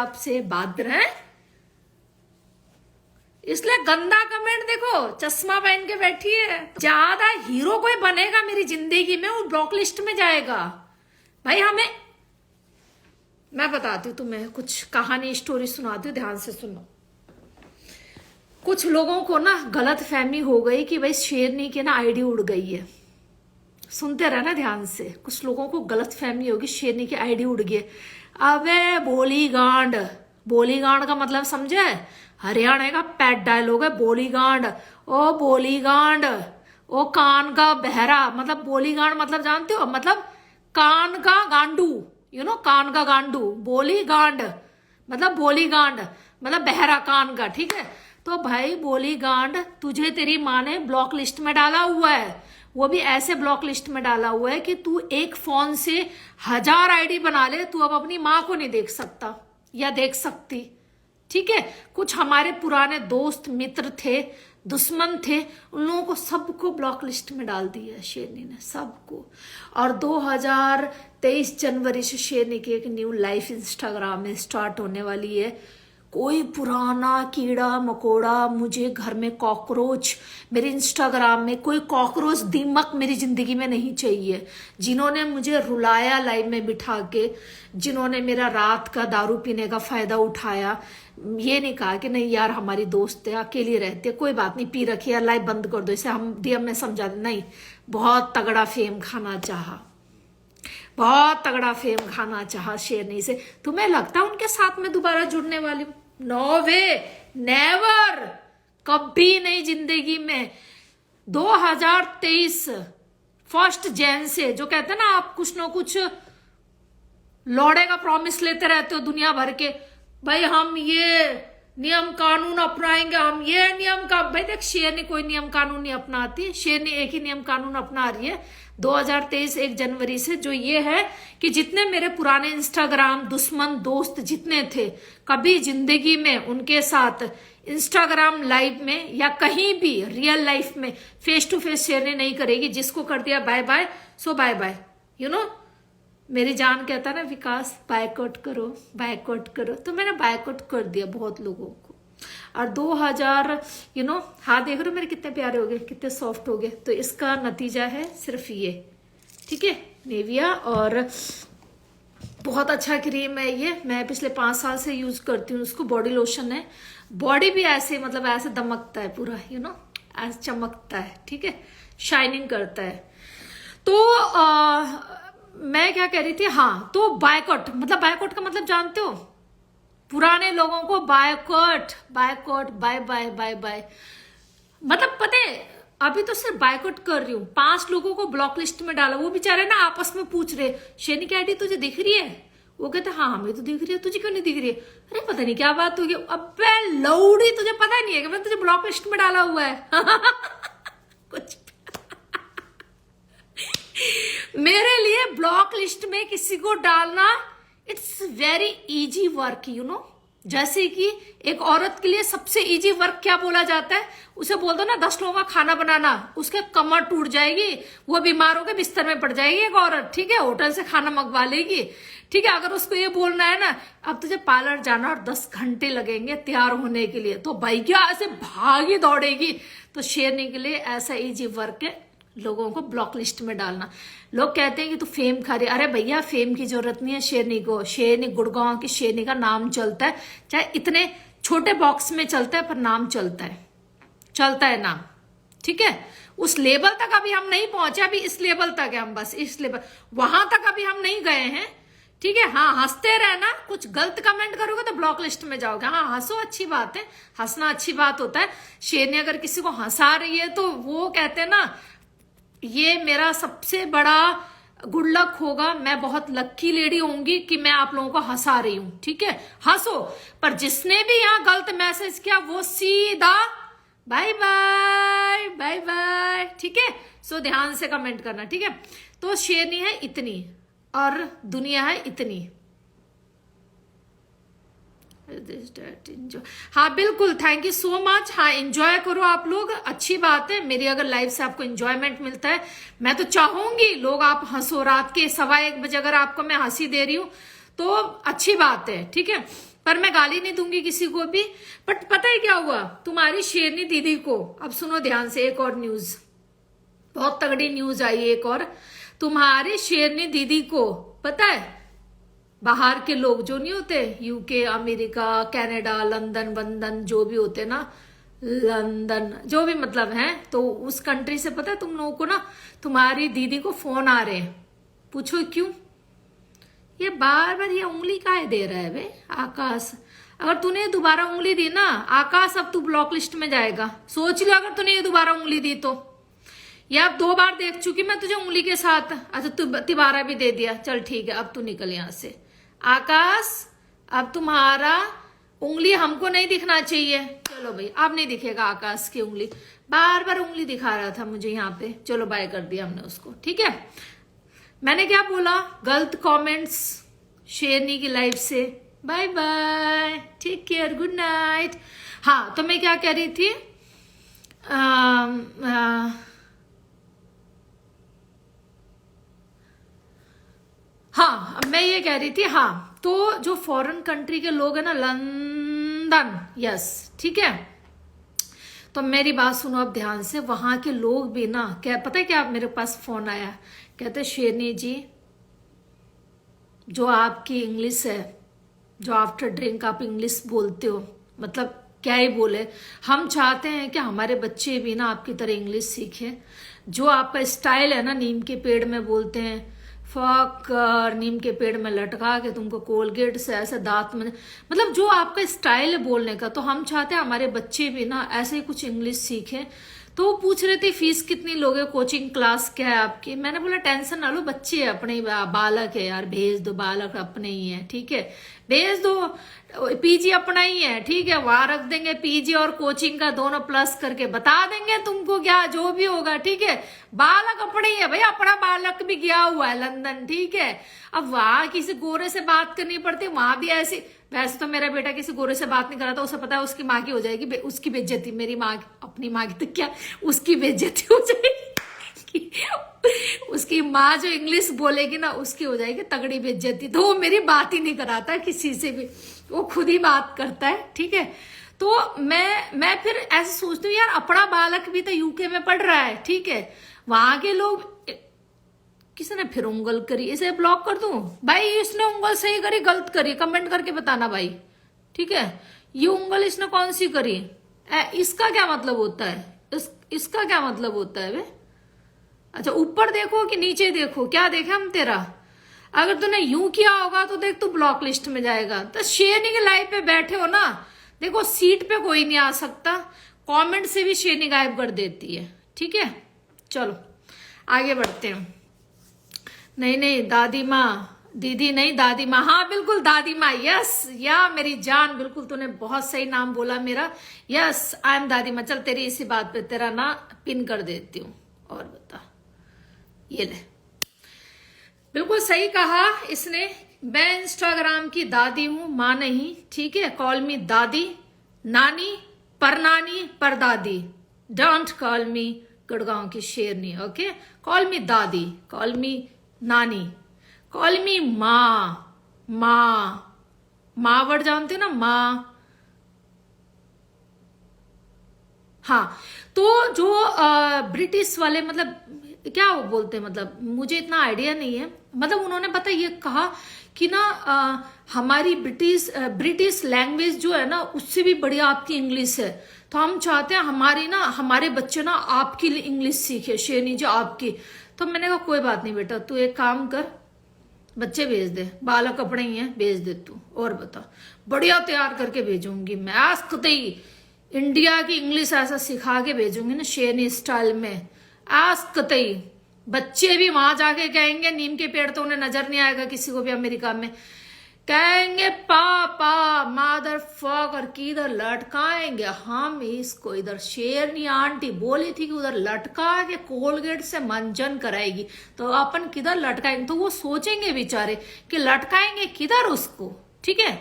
आपसे बात रहे, इसलिए गंदा कमेंट देखो, चश्मा पहन के बैठी है। ज्यादा हीरो कोई बनेगा मेरी जिंदगी में वो ब्लॉक लिस्ट में जाएगा भाई। मैं बताती हूँ तुम्हें, कुछ कहानी स्टोरी सुनाती हूँ, ध्यान से सुनो। कुछ लोगों को ना गलत फहमी हो गई कि भाई शेरनी की ना आईडी उड़ गई है। सुनते रहना ध्यान से। कुछ लोगों को गलत फहमी होगी शेरनी की आईडी उड़ गई। अबे बोली गांड, बोली गांड का मतलब समझे? हरियाणा का पेट डायलॉग है बोली गांड। ओ बोली गांड, ओ कान का बहरा, मतलब बोली गांड मतलब जानते हो? मतलब कान का गांडू, कान का गांडू। बोली गांड मतलब बोली गांड मतलब बहरा कान का, ठीक है। तो भाई बोली गांड, तुझे तेरी माँ ने ब्लॉक लिस्ट में डाला हुआ है। वो भी ऐसे ब्लॉक लिस्ट में डाला हुआ है कि तू एक फोन से 1000 आईडी बना ले, तू अब अपनी माँ को नहीं देख सकता या देख सकती, ठीक है। कुछ हमारे पुराने दोस्त मित्र थे, दुश्मन थे, उन लोगों को सबको ब्लॉक लिस्ट में डाल दिया है शेरनी ने, सबको। और 2023 जनवरी से शेरनी की एक न्यू लाइफ इंस्टाग्राम में स्टार्ट होने वाली है। कोई पुराना कीड़ा मकोड़ा, मुझे घर में कॉकरोच, मेरे इंस्टाग्राम में कोई कॉकरोच दीमक मेरी जिंदगी में नहीं चाहिए। जिन्होंने मुझे रुलाया लाइव में बिठा के, जिन्होंने मेरा रात का दारू पीने का फायदा उठाया, ये नहीं कहा कि नहीं यार हमारी दोस्त है, अकेली रहती है, कोई बात नहीं, पी रखी है, लाइव बंद कर दो, इसे हम डीएम में समझा दे। नहीं, बहुत तगड़ा फेम खाना चाहा, बहुत तगड़ा फेम खाना चाहा शेरनी से। तुम्हें लगता है उनके साथ में दोबारा जुड़ने वाली हूं? नो वे, नेवर, कभी नहीं जिंदगी में। 2023 1 जनवरी से, जो कहते हैं ना आप कुछ न कुछ लौड़े का प्रॉमिस लेते रहते हो दुनिया भर के, भाई हम ये नियम कानून अपनाएंगे, हम ये नियम का। भाई देख, शेरनी कोई नियम कानून नहीं अपनाती, शेरनी एक ही नियम कानून अपना रही है 2023 1 जनवरी से, जो ये है कि जितने मेरे पुराने इंस्टाग्राम दुश्मन दोस्त जितने थे, कभी जिंदगी में उनके साथ इंस्टाग्राम लाइव में या कहीं भी रियल लाइफ में फेस टू फेस शेरनी नहीं करेगी। जिसको कर दिया बाय बाय, सो बाय बाय। मेरी जान कहता ना विकास बायकॉट करो, बायकॉट करो, तो मैंने बायकॉट कर दिया बहुत लोगों को। और 2000 हाँ देख रहे हो मेरे कितने प्यारे हो गए, कितने सॉफ्ट हो गए। तो इसका नतीजा है सिर्फ ये, ठीक है, नेविया। और बहुत अच्छा क्रीम है ये, मैं पिछले 5 साल से यूज करती हूँ उसको। बॉडी लोशन है, बॉडी भी ऐसे मतलब ऐसे दमकता है पूरा, ऐसे चमकता है, ठीक है, शाइनिंग करता है। तो मैं क्या कह रही थी, हाँ, तो बायकॉट मतलब, बायकॉट का मतलब जानते हो? पुराने लोगों को boycott, boycott, bye bye, bye bye, मतलब पता है। अभी तो सिर्फ बायकॉट कर रही हूँ, 5 लोगों को ब्लॉक लिस्ट में डाला। वो बेचारे ना आपस में पूछ रहे, शेरनी की आईडी तुझे दिख रही है? वो कहते हाँ हमें तो दिख रही है, तुझे क्यों नहीं दिख रही है? अरे पता नहीं क्या बात होगी। अबे लौड़ी, तुझे पता नहीं है कि मैं तुझे ब्लॉक लिस्ट में डाला हुआ है? कुछ मेरे लिए ब्लॉक लिस्ट में किसी को डालना इट्स वेरी इजी वर्क, जैसे कि एक औरत के लिए सबसे इजी वर्क क्या बोला जाता है? उसे बोल दो ना 10 लोगों का खाना बनाना, उसके कमर टूट जाएगी, वो बीमार होकर बिस्तर में पड़ जाएगी एक औरत, ठीक है, होटल से खाना मंगवा लेगी, ठीक है। अगर उसको ये बोलना है ना अब तुझे पार्लर जाना और 10 घंटे लगेंगे तैयार होने के लिए, तो भाई क्या ऐसे भागी दौड़ेगी। तो शेरनी के लिए ऐसा इजी वर्क है लोगों को ब्लॉक लिस्ट में डालना। लोग कहते हैं कि तू फेम खा रही, अरे भैया फेम की जरूरत नहीं है शेरनी को। शेरनी, गुड़गांव की शेरनी का नाम चलता है, चाहे इतने छोटे बॉक्स में चलता है पर नाम चलता है, चलता है नाम, ठीक है। उस लेवल तक अभी हम नहीं पहुंचे, अभी इस लेवल तक है हम, बस इस लेवल, वहां तक अभी हम नहीं गए हैं, ठीक है। हाँ, हंसते रहना, कुछ गलत कमेंट करोगे तो ब्लॉक लिस्ट में जाओगे। हाँ हंसो, अच्छी बात है, हंसना अच्छी बात होता है। शेरनी अगर किसी को हंसा रही है तो वो कहते हैं ना, ये मेरा सबसे बड़ा गुड लक होगा, मैं बहुत लक्की लेडी होंगी कि मैं आप लोगों को हंसा रही हूं, ठीक है। हंसो, पर जिसने भी यहाँ गलत मैसेज किया वो सीधा बाय बाय, बाय बाय, ठीक है। सो ध्यान से कमेंट करना, ठीक है। तो शेरनी है इतनी और दुनिया है इतनी। हाँ बिल्कुल, थैंक यू सो मच। हाँ एंजॉय करो आप लोग, अच्छी बात है। मेरी अगर लाइफ से आपको एंजॉयमेंट मिलता है, मैं तो चाहूंगी लोग आप हंसो। रात के 1:15 बजे अगर आपको मैं हंसी दे रही हूँ तो अच्छी बात है, ठीक है। पर मैं गाली नहीं दूंगी किसी को भी। बट पता है क्या हुआ तुम्हारी शेरनी दीदी को? अब सुनो ध्यान से, एक और न्यूज, बहुत तगड़ी न्यूज आई एक और। तुम्हारी शेरनी दीदी को पता है, बाहर के लोग जो नहीं होते, यूके, अमेरिका, कनाडा, लंदन वंदन जो भी होते ना, लंदन जो भी मतलब है, तो उस कंट्री से पता है तुम लोगों को ना तुम्हारी दीदी को फोन आ रहे हैं। पूछो क्यों? ये बार बार ये उंगली काहे दे रहा है बे आकाश? अगर तूने दोबारा उंगली दी ना आकाश, अब तू ब्लॉक लिस्ट में जाएगा। सोच लियो अगर तूने ये दोबारा उंगली दी तो। या अब 2 बार देख चुकी मैं तुझे उंगली के साथ। अच्छा तू तिबारा भी दे दिया, चल ठीक है, अब तू निकल यहां से। आकाश अब तुम्हारा उंगली हमको नहीं दिखना चाहिए। चलो भाई अब नहीं दिखेगा आकाश की उंगली, बार बार उंगली दिखा रहा था मुझे यहाँ पे। चलो बाय कर दिया हमने उसको, ठीक है। मैंने क्या बोला? गलत कमेंट्स शेरनी की लाइफ से bye bye, take care, good night. हाँ तो मैं क्या कह रही थी, हाँ मैं ये कह रही थी, हाँ तो जो फॉरेन कंट्री के लोग हैं ना, लंदन, यस ठीक है, तो मेरी बात सुनो अब ध्यान से। वहां के लोग भी ना क्या पता है क्या, मेरे पास फोन आया, कहते शेरनी जी जो आपकी इंग्लिश है, जो आफ्टर ड्रिंक आप इंग्लिश बोलते हो, मतलब क्या ही बोले, हम चाहते हैं कि हमारे बच्चे भी ना आपकी तरह इंग्लिश सीखें। जो आपका स्टाइल है ना, नीम के पेड़ में बोलते हैं फक, नीम के पेड़ में लटका के तुमको कोलगेट से ऐसे दांत में, मतलब जो आपका स्टाइल है बोलने का, तो हम चाहते हैं हमारे बच्चे भी ना ऐसे ही कुछ इंग्लिश सीखें। तो वो पूछ रहे थे फीस कितनी लोगे, कोचिंग क्लास क्या है आपकी? मैंने बोला टेंशन ना लो, बच्चे अपने ही बालक है यार, भेज दो, बालक अपने ही है, ठीक है, भेज दो। पीजी अपना ही है, ठीक है, वहां रख देंगे पीजी और कोचिंग का दोनों प्लस करके बता देंगे तुमको क्या जो भी होगा, ठीक है। बालक अपने ही है भाई, अपना बालक भी गया हुआ है लंदन, ठीक है। अब वहां किसी गोरे से बात करनी पड़ती, वहां भी ऐसी। वैसे तो मेरा बेटा किसी गोरे से बात नहीं कर रहा था, उसे पता है उसकी माँ की हो जाएगी, उसकी बेइज्जती, मेरी माँ अपनी माँ की तो क्या, उसकी बेइज्जती हो जाएगी उसकी माँ जो इंग्लिश बोलेगी ना उसकी हो जाएगी तगड़ी बेइज्जती। तो वो मेरी बात ही नहीं कराता किसी से भी, वो खुद ही बात करता है, ठीक है। तो मैं फिर ऐसे सोचती हूँ यार, अपना बालक भी तो यूके में पढ़ रहा है, ठीक है, वहां के लोग। किसी ने फिर उंगल करी, इसे ब्लॉक कर दूं भाई? इसने उंगल सही करी गलत करी कमेंट करके बताना भाई, ठीक है। ये उंगल इसने कौन सी करी, इसका क्या मतलब होता है, इसका क्या मतलब होता है वे? अच्छा ऊपर देखो कि नीचे देखो, क्या देखे हम तेरा? अगर तूने यूं किया होगा तो देख तू ब्लॉक लिस्ट में जाएगा। तो शेरनी के लाइव पे बैठे हो ना, देखो सीट पे कोई नहीं आ सकता, कमेंट से भी शेरनी गायब कर देती है, ठीक है। चलो आगे बढ़ते हैं। नहीं दादी माँ, दीदी नहीं दादी माँ, हाँ बिल्कुल दादी माँ, यस या मेरी जान, बिल्कुल तूने बहुत सही नाम बोला मेरा, यस आई एम दादी माँ। चल तेरी इसी बात पे तेरा ना पिन कर देती हूँ। और बता, ये ले, बिल्कुल सही कहा इसने, मैं इंस्टाग्राम की दादी हूं, माँ नहीं, ठीक है। कॉल मी दादी, नानी, परनानी, परदादी, डोंट कॉल मी गुड़गांव की शेरनी, ओके। कॉल मी दादी, कॉल मी नानी, कॉल मी माँ, माँ वर्ड जानते हो ना, माँ। हाँ तो जो ब्रिटिश वाले, मतलब क्या वो बोलते हैं, मतलब मुझे इतना आइडिया नहीं है, मतलब उन्होंने पता ये कहा कि ना हमारी ब्रिटिश लैंग्वेज जो है ना उससे भी बढ़िया आपकी इंग्लिश है, तो हम चाहते हैं हमारे बच्चे ना आपकी इंग्लिश सीखे, शेरनी जी आपकी। तो मैंने कहा कोई बात नहीं बेटा, तू एक काम कर, बच्चे भेज दे, बालक कपड़े ही हैं, भेज दे तू। और बता, बढ़िया तैयार करके भेजूंगी मैं, आज कतई इंडिया की इंग्लिश ऐसा सिखा के भेजूंगी ना शेरनी स्टाइल में, आज कतई बच्चे भी वहां जाके कहेंगे, नीम के पेड़ तो उन्हें नजर नहीं आएगा किसी को भी अमेरिका में, कहेंगे पापा मदर फकर किधर लटकाएंगे हम इसको, इधर शेरनी आंटी बोली थी कि उधर लटका के कोलगेट से मंजन कराएगी, तो अपन किधर लटकाएंगे। तो वो सोचेंगे बेचारे कि लटकाएंगे किधर उसको, ठीक है।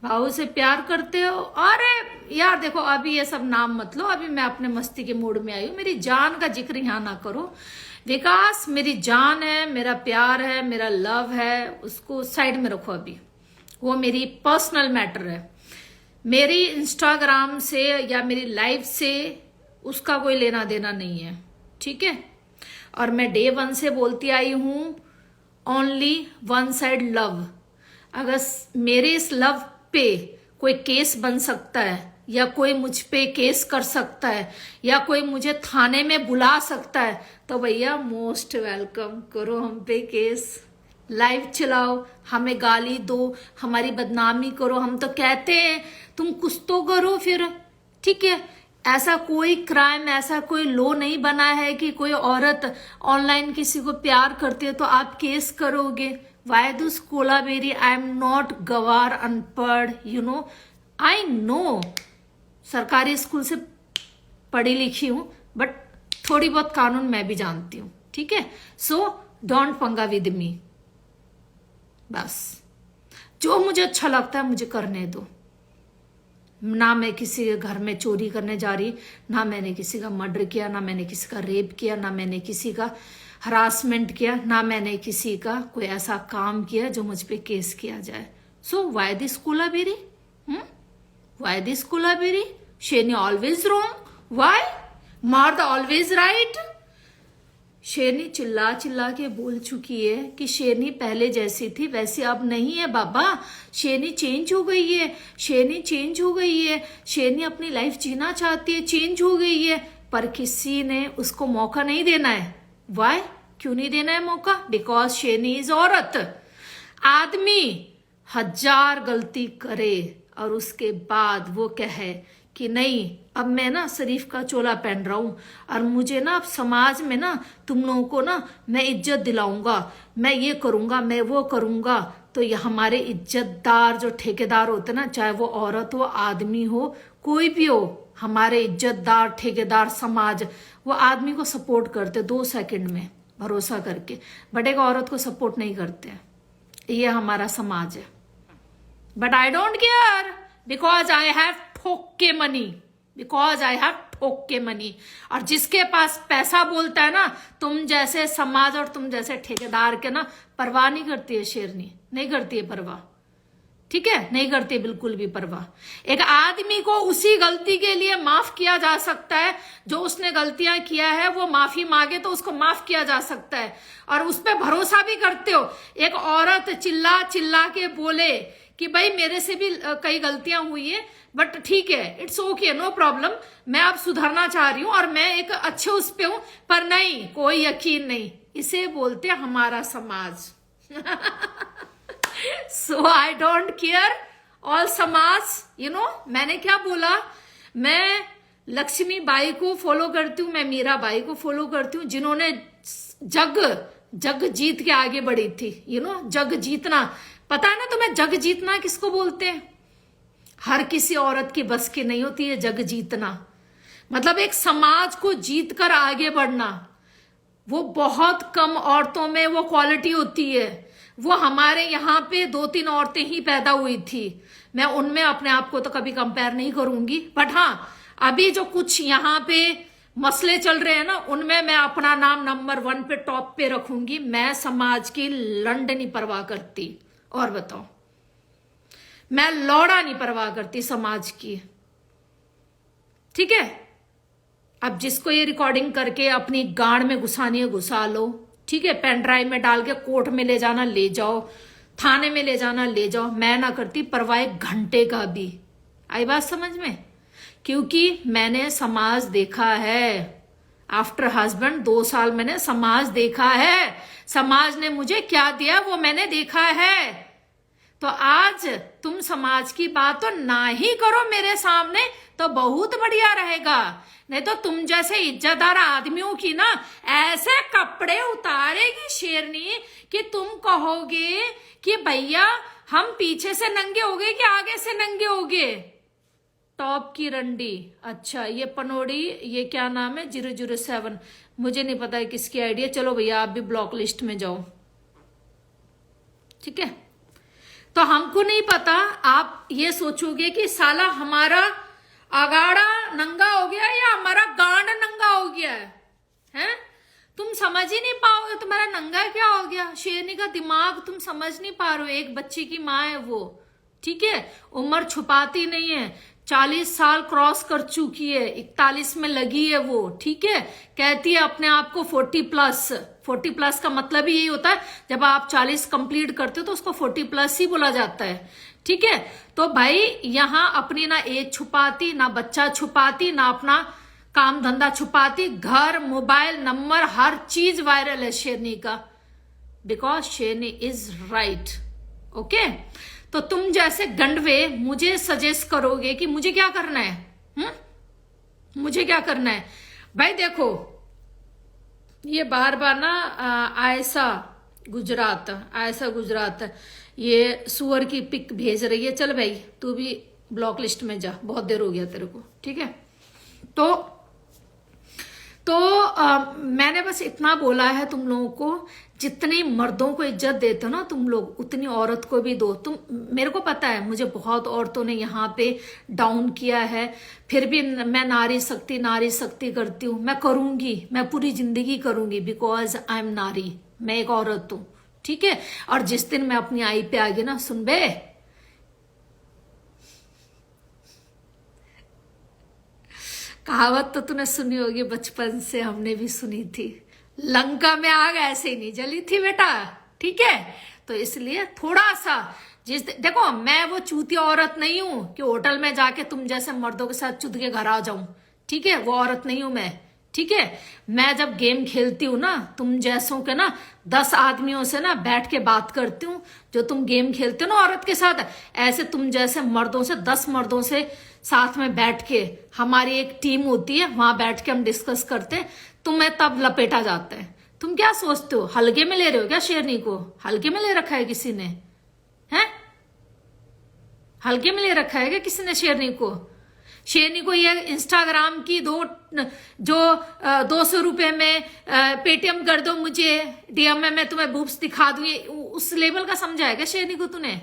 भाऊ से प्यार करते हो, अरे यार देखो अभी ये सब नाम मत लो, अभी मैं अपने मस्ती के मूड में आई हूँ, मेरी जान का जिक्र यहाँ ना करो। विकास मेरी जान है, मेरा प्यार है, मेरा लव है, उसको साइड में रखो अभी, वो मेरी पर्सनल मैटर है, मेरी इंस्टाग्राम से या मेरी लाइफ से उसका कोई लेना देना नहीं है, ठीक है। और मैं डे वन से बोलती आई हूं, ओनली वन साइड लव। अगर मेरे इस लव पे कोई केस बन सकता है, या कोई मुझ पे केस कर सकता है, या कोई मुझे थाने में बुला सकता है, तो भैया मोस्ट वेलकम, करो हम पे केस, लाइव चलाओ, हमें गाली दो, हमारी बदनामी करो। हम तो कहते हैं तुम कुछ तो करो फिर, ठीक है। ऐसा कोई क्राइम, ऐसा कोई लॉ नहीं बना है कि कोई औरत ऑनलाइन किसी को प्यार करती है तो आप केस करोगे। Why this Kolaveri, I am not गवार अनपढ़, यू नो, आई नो, सरकारी स्कूल से पढ़ी लिखी हूं, बट थोड़ी बहुत कानून मैं भी जानती हूं, ठीक है। सो डोंट पंगा विद मी, बस जो मुझे अच्छा लगता है मुझे करने दो। ना मैं किसी के घर में चोरी करने जा रही, ना मैंने किसी का मर्डर किया, ना मैंने किसी का रेप किया, ना मैंने किसी का हरासमेंट किया, ना मैंने किसी का कोई ऐसा काम किया जो मुझ पे केस किया जाए। सो Y this Kolaveri, Y this Kolaveri, शेरनी ऑलवेज रॉन्ग, वाई मर्द ऑलवेज राइट। शेरनी चिल्ला चिल्ला के बोल चुकी है कि शेरनी पहले जैसी थी वैसी अब नहीं है बाबा, शेरनी चेंज हो गई है, शेरनी चेंज हो गई है, शेरनी अपनी लाइफ जीना चाहती है, चेंज हो गई है, पर किसी ने उसको मौका नहीं देना है। वाई, क्यों नहीं देना है मौका? बिकॉज शेरनी इज औरत। आदमी 1000 गलती करे और उसके बाद वो कहे कि नहीं अब मैं ना शरीफ का चोला पहन रहा हूं और मुझे ना अब समाज में ना तुम लोगों को ना मैं इज्जत दिलाऊंगा, मैं ये करूंगा, मैं वो करूंगा, तो ये हमारे इज्जतदार जो ठेकेदार होते हैं ना, चाहे वो औरत हो, आदमी हो, कोई भी हो, हमारे इज्जतदार ठेकेदार समाज वो आदमी को सपोर्ट करते 2 सेकंड में भरोसा करके, बट एक औरत को सपोर्ट नहीं करते। ये हमारा समाज है। But I don't care because I have ठोक के मनी, बिकॉज आई हैव ठोक के मनी। और जिसके पास पैसा बोलता है ना, तुम जैसे समाज और तुम जैसे ठेकेदार के ना परवाह नहीं करती है शेरनी, नहीं करती है परवाह, ठीक है, नहीं करती बिल्कुल भी परवाह। एक आदमी को उसी गलती के लिए माफ किया जा सकता है जो उसने गलतियां किया है, वो माफी मांगे तो उसको माफ किया जा सकता है, और उस पर भरोसा भी करते हो। एक औरत चिल्ला चिल्ला के बोले कि भाई मेरे से भी कई गलतियां हुई है, बट ठीक है, इट्स ओके, नो प्रॉब्लम, मैं अब सुधरना चाह रही हूं और मैं एक अच्छे उस पे हूं, पर नहीं, कोई यकीन नहीं, इसे बोलते हमारा समाज। सो आई डोंट केयर ऑल समाज, यू नो। मैंने क्या बोला, मैं लक्ष्मी बाई को फॉलो करती हूँ, मैं मीरा बाई को फॉलो करती हूँ, जिन्होंने जग जीत के आगे बढ़ी थी, यू नो। जग जीतना पता है ना तुम्हें? जग जीतना किसको बोलते हैं? हर किसी औरत की बस की नहीं होती है जग जीतना। मतलब एक समाज को जीत कर आगे बढ़ना, वो बहुत कम औरतों में वो क्वालिटी होती है। वो हमारे यहाँ पे 2-3 औरतें ही पैदा हुई थी, मैं उनमें अपने आप को तो कभी कंपेयर नहीं करूंगी, बट हाँ अभी जो कुछ यहाँ पे मसले चल रहे हैं ना, उनमें मैं अपना नाम नंबर 1 पे, टॉप पे रखूंगी। मैं समाज की लंड नहीं परवाह करती, और बताओ, मैं लौड़ा नहीं परवाह करती समाज की, ठीक है। अब जिसको ये रिकॉर्डिंग करके अपनी गांड में घुसानी है घुसा लो, ठीक है, पेन ड्राइव में डाल के कोर्ट में ले जाना ले जाओ, थाने में ले जाना ले जाओ, मैं ना करती परवाह 1 घंटे का भी। आई बात समझ में? क्योंकि मैंने समाज देखा है। आफ्टर हस्बैंड 2 साल मैंने समाज देखा है, समाज ने मुझे क्या दिया वो मैंने देखा है। तो आज तुम समाज की बात तो ना ही करो मेरे सामने, तो बहुत बढ़िया रहेगा। नहीं तो तुम जैसे इज्जतदार आदमियों की ना ऐसे कपड़े उतारेगी शेरनी कि तुम कहोगे कि भैया हम पीछे से नंगे हो गए कि आगे से नंगे हो गए। टॉप की रंडी, अच्छा ये पनोड़ी, ये क्या नाम है, 007, मुझे नहीं पता है किसकी आइडिया। चलो भैया आप भी ब्लॉक लिस्ट में जाओ, ठीक है। तो हमको नहीं पता, आप ये सोचोगे कि साला हमारा अगाड़ा नंगा हो गया या हमारा गांड नंगा हो गया है? तुम समझ ही नहीं पाओगे तुम्हारा नंगा क्या हो गया। शेरनी का दिमाग तुम समझ नहीं पा रहे हो। एक बच्ची की माँ है वो, ठीक है, उम्र छुपाती नहीं है, 40 साल क्रॉस कर चुकी है, 41 में लगी है वो, ठीक है, कहती है अपने आप को 40+। 40+ का मतलब ही यही होता है, जब आप 40 कंप्लीट करते हो तो उसको 40+ ही बोला जाता है, ठीक है। तो भाई यहां अपनी ना एज छुपाती, ना बच्चा छुपाती, ना अपना काम धंधा छुपाती, घर, मोबाइल नंबर, हर चीज वायरल है शेरनी का, बिकॉज शेरनी इज राइट। ओके, तो तुम जैसे गंडवे मुझे सजेस्ट करोगे कि मुझे क्या करना है, मुझे क्या करना है? भाई देखो, ये बार बार ना आयशा गुजरात ये सुअर की पिक भेज रही है। चल भाई तू भी ब्लॉक लिस्ट में जा, बहुत देर हो गया तेरे को, ठीक है। तो मैंने बस इतना बोला है तुम लोगों को, जितने मर्दों को इज्जत देते हो ना तुम लोग, उतनी औरत को भी दो। तुम, मेरे को पता है मुझे बहुत औरतों ने यहाँ पे डाउन किया है, फिर भी मैं नारी शक्ति करती हूँ। मैं करूंगी, मैं पूरी जिंदगी करूंगी, बिकॉज आई एम नारी, मैं एक औरत हूँ, ठीक है। और जिस दिन मैं अपनी आई पे आ गई ना, सुन बे, कहावत तो तूने सुनी होगी, बचपन से हमने भी सुनी थी, लंका में आग ऐसे ही नहीं जली थी बेटा, ठीक है। तो इसलिए थोड़ा सा देखो, मैं वो चूतिया औरत नहीं हूं कि होटल में जाके तुम जैसे मर्दों के साथ चुद के घर आ जाऊं, ठीक है, वो औरत नहीं हूं मैं, ठीक है। मैं जब गेम खेलती हूँ ना, तुम जैसों के ना 10 आदमियों से ना बैठ के बात करती हूँ, जो तुम गेम खेलते हो ना औरत के साथ, ऐसे तुम जैसे मर्दों से 10 मर्दों से साथ में बैठ के, हमारी एक टीम होती है, वहां बैठ के हम डिस्कस करते हैं, तुम्हें तब लपेटा जाता है। तुम क्या सोचते हो, हल्के में ले रहे हो क्या शेरनी को? हल्के में ले रखा है किसी ने, हैं? हल्के में ले रखा है क्या किसी ने शेरनी को? शेरनी को ये इंस्टाग्राम की जो 200 रुपए में पेटीएम कर दो मुझे, डीएम में मैं तुम्हें बूब्स दिखा दूंगी, उस लेवल का समझा है क्या शेरनी को तूने?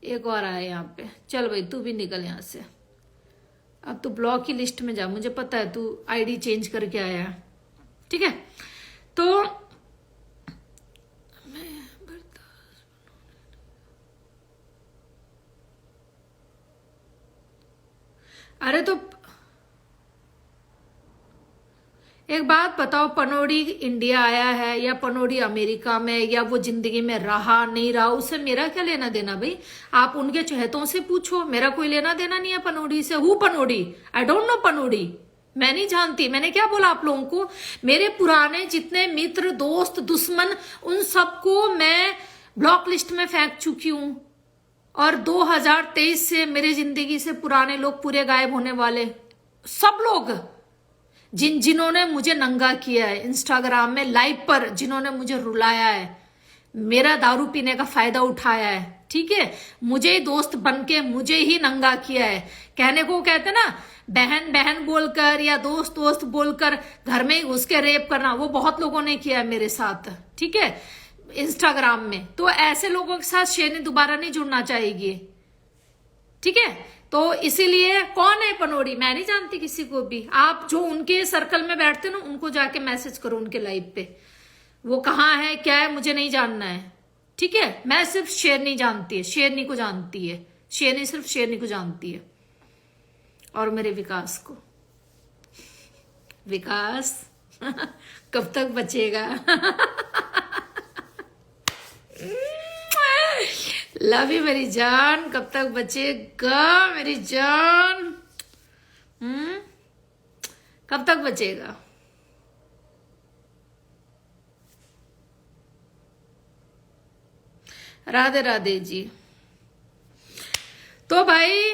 एक और आया यहाँ पे, चल भाई तू भी निकल यहाँ से, अब तू ब्लॉक की लिस्ट में जा, मुझे पता है तू आईडी चेंज करके आया है, ठीक है। तो अरे तो एक बात बताओ, पनोड़ी इंडिया आया है या पनोड़ी अमेरिका में, या वो जिंदगी में रहा नहीं रहा, उससे मेरा क्या लेना देना भाई? आप उनके चहेतों से पूछो, मेरा कोई लेना देना नहीं है पनोड़ी से। हु पनोड़ी? आई डोंट नो पनोड़ी, मैं नहीं जानती। मैंने क्या बोला आप लोगों को? मेरे पुराने जितने मित्र, दोस्त, दुश्मन, उन सबको मैं ब्लॉक लिस्ट में फेंक चुकी हूं, और 2023 से मेरे जिंदगी से पुराने लोग पूरे गायब होने वाले, सब लोग जिन्होंने मुझे नंगा किया है इंस्टाग्राम में लाइव पर, जिन्होंने मुझे रुलाया है, मेरा दारू पीने का फायदा उठाया है, ठीक है, मुझे ही दोस्त बनके मुझे ही नंगा किया है। कहने को कहते ना, बहन बहन बोलकर या दोस्त दोस्त बोलकर घर में घुस के रेप करना, वो बहुत लोगों ने किया है मेरे साथ, ठीक है, इंस्टाग्राम में। तो ऐसे लोगों के साथ शेरनी दोबारा नहीं जुड़ना चाहेगी, ठीक है। तो इसीलिए कौन है पनोड़ी, मैं नहीं जानती किसी को भी। आप जो उनके सर्कल में बैठते ना, उनको जाके मैसेज करो उनके लाइव पे, वो कहाँ है क्या है मुझे नहीं जानना है, ठीक है। मैं सिर्फ शेरनी जानती है, शेरनी को जानती है, शेरनी सिर्फ शेरनी को जानती है, और मेरे विकास को। विकास कब तक बचेगा? लव यू मेरी जान, कब तक बचेगा मेरी जान? कब तक बचेगा? राधे राधे जी। तो भाई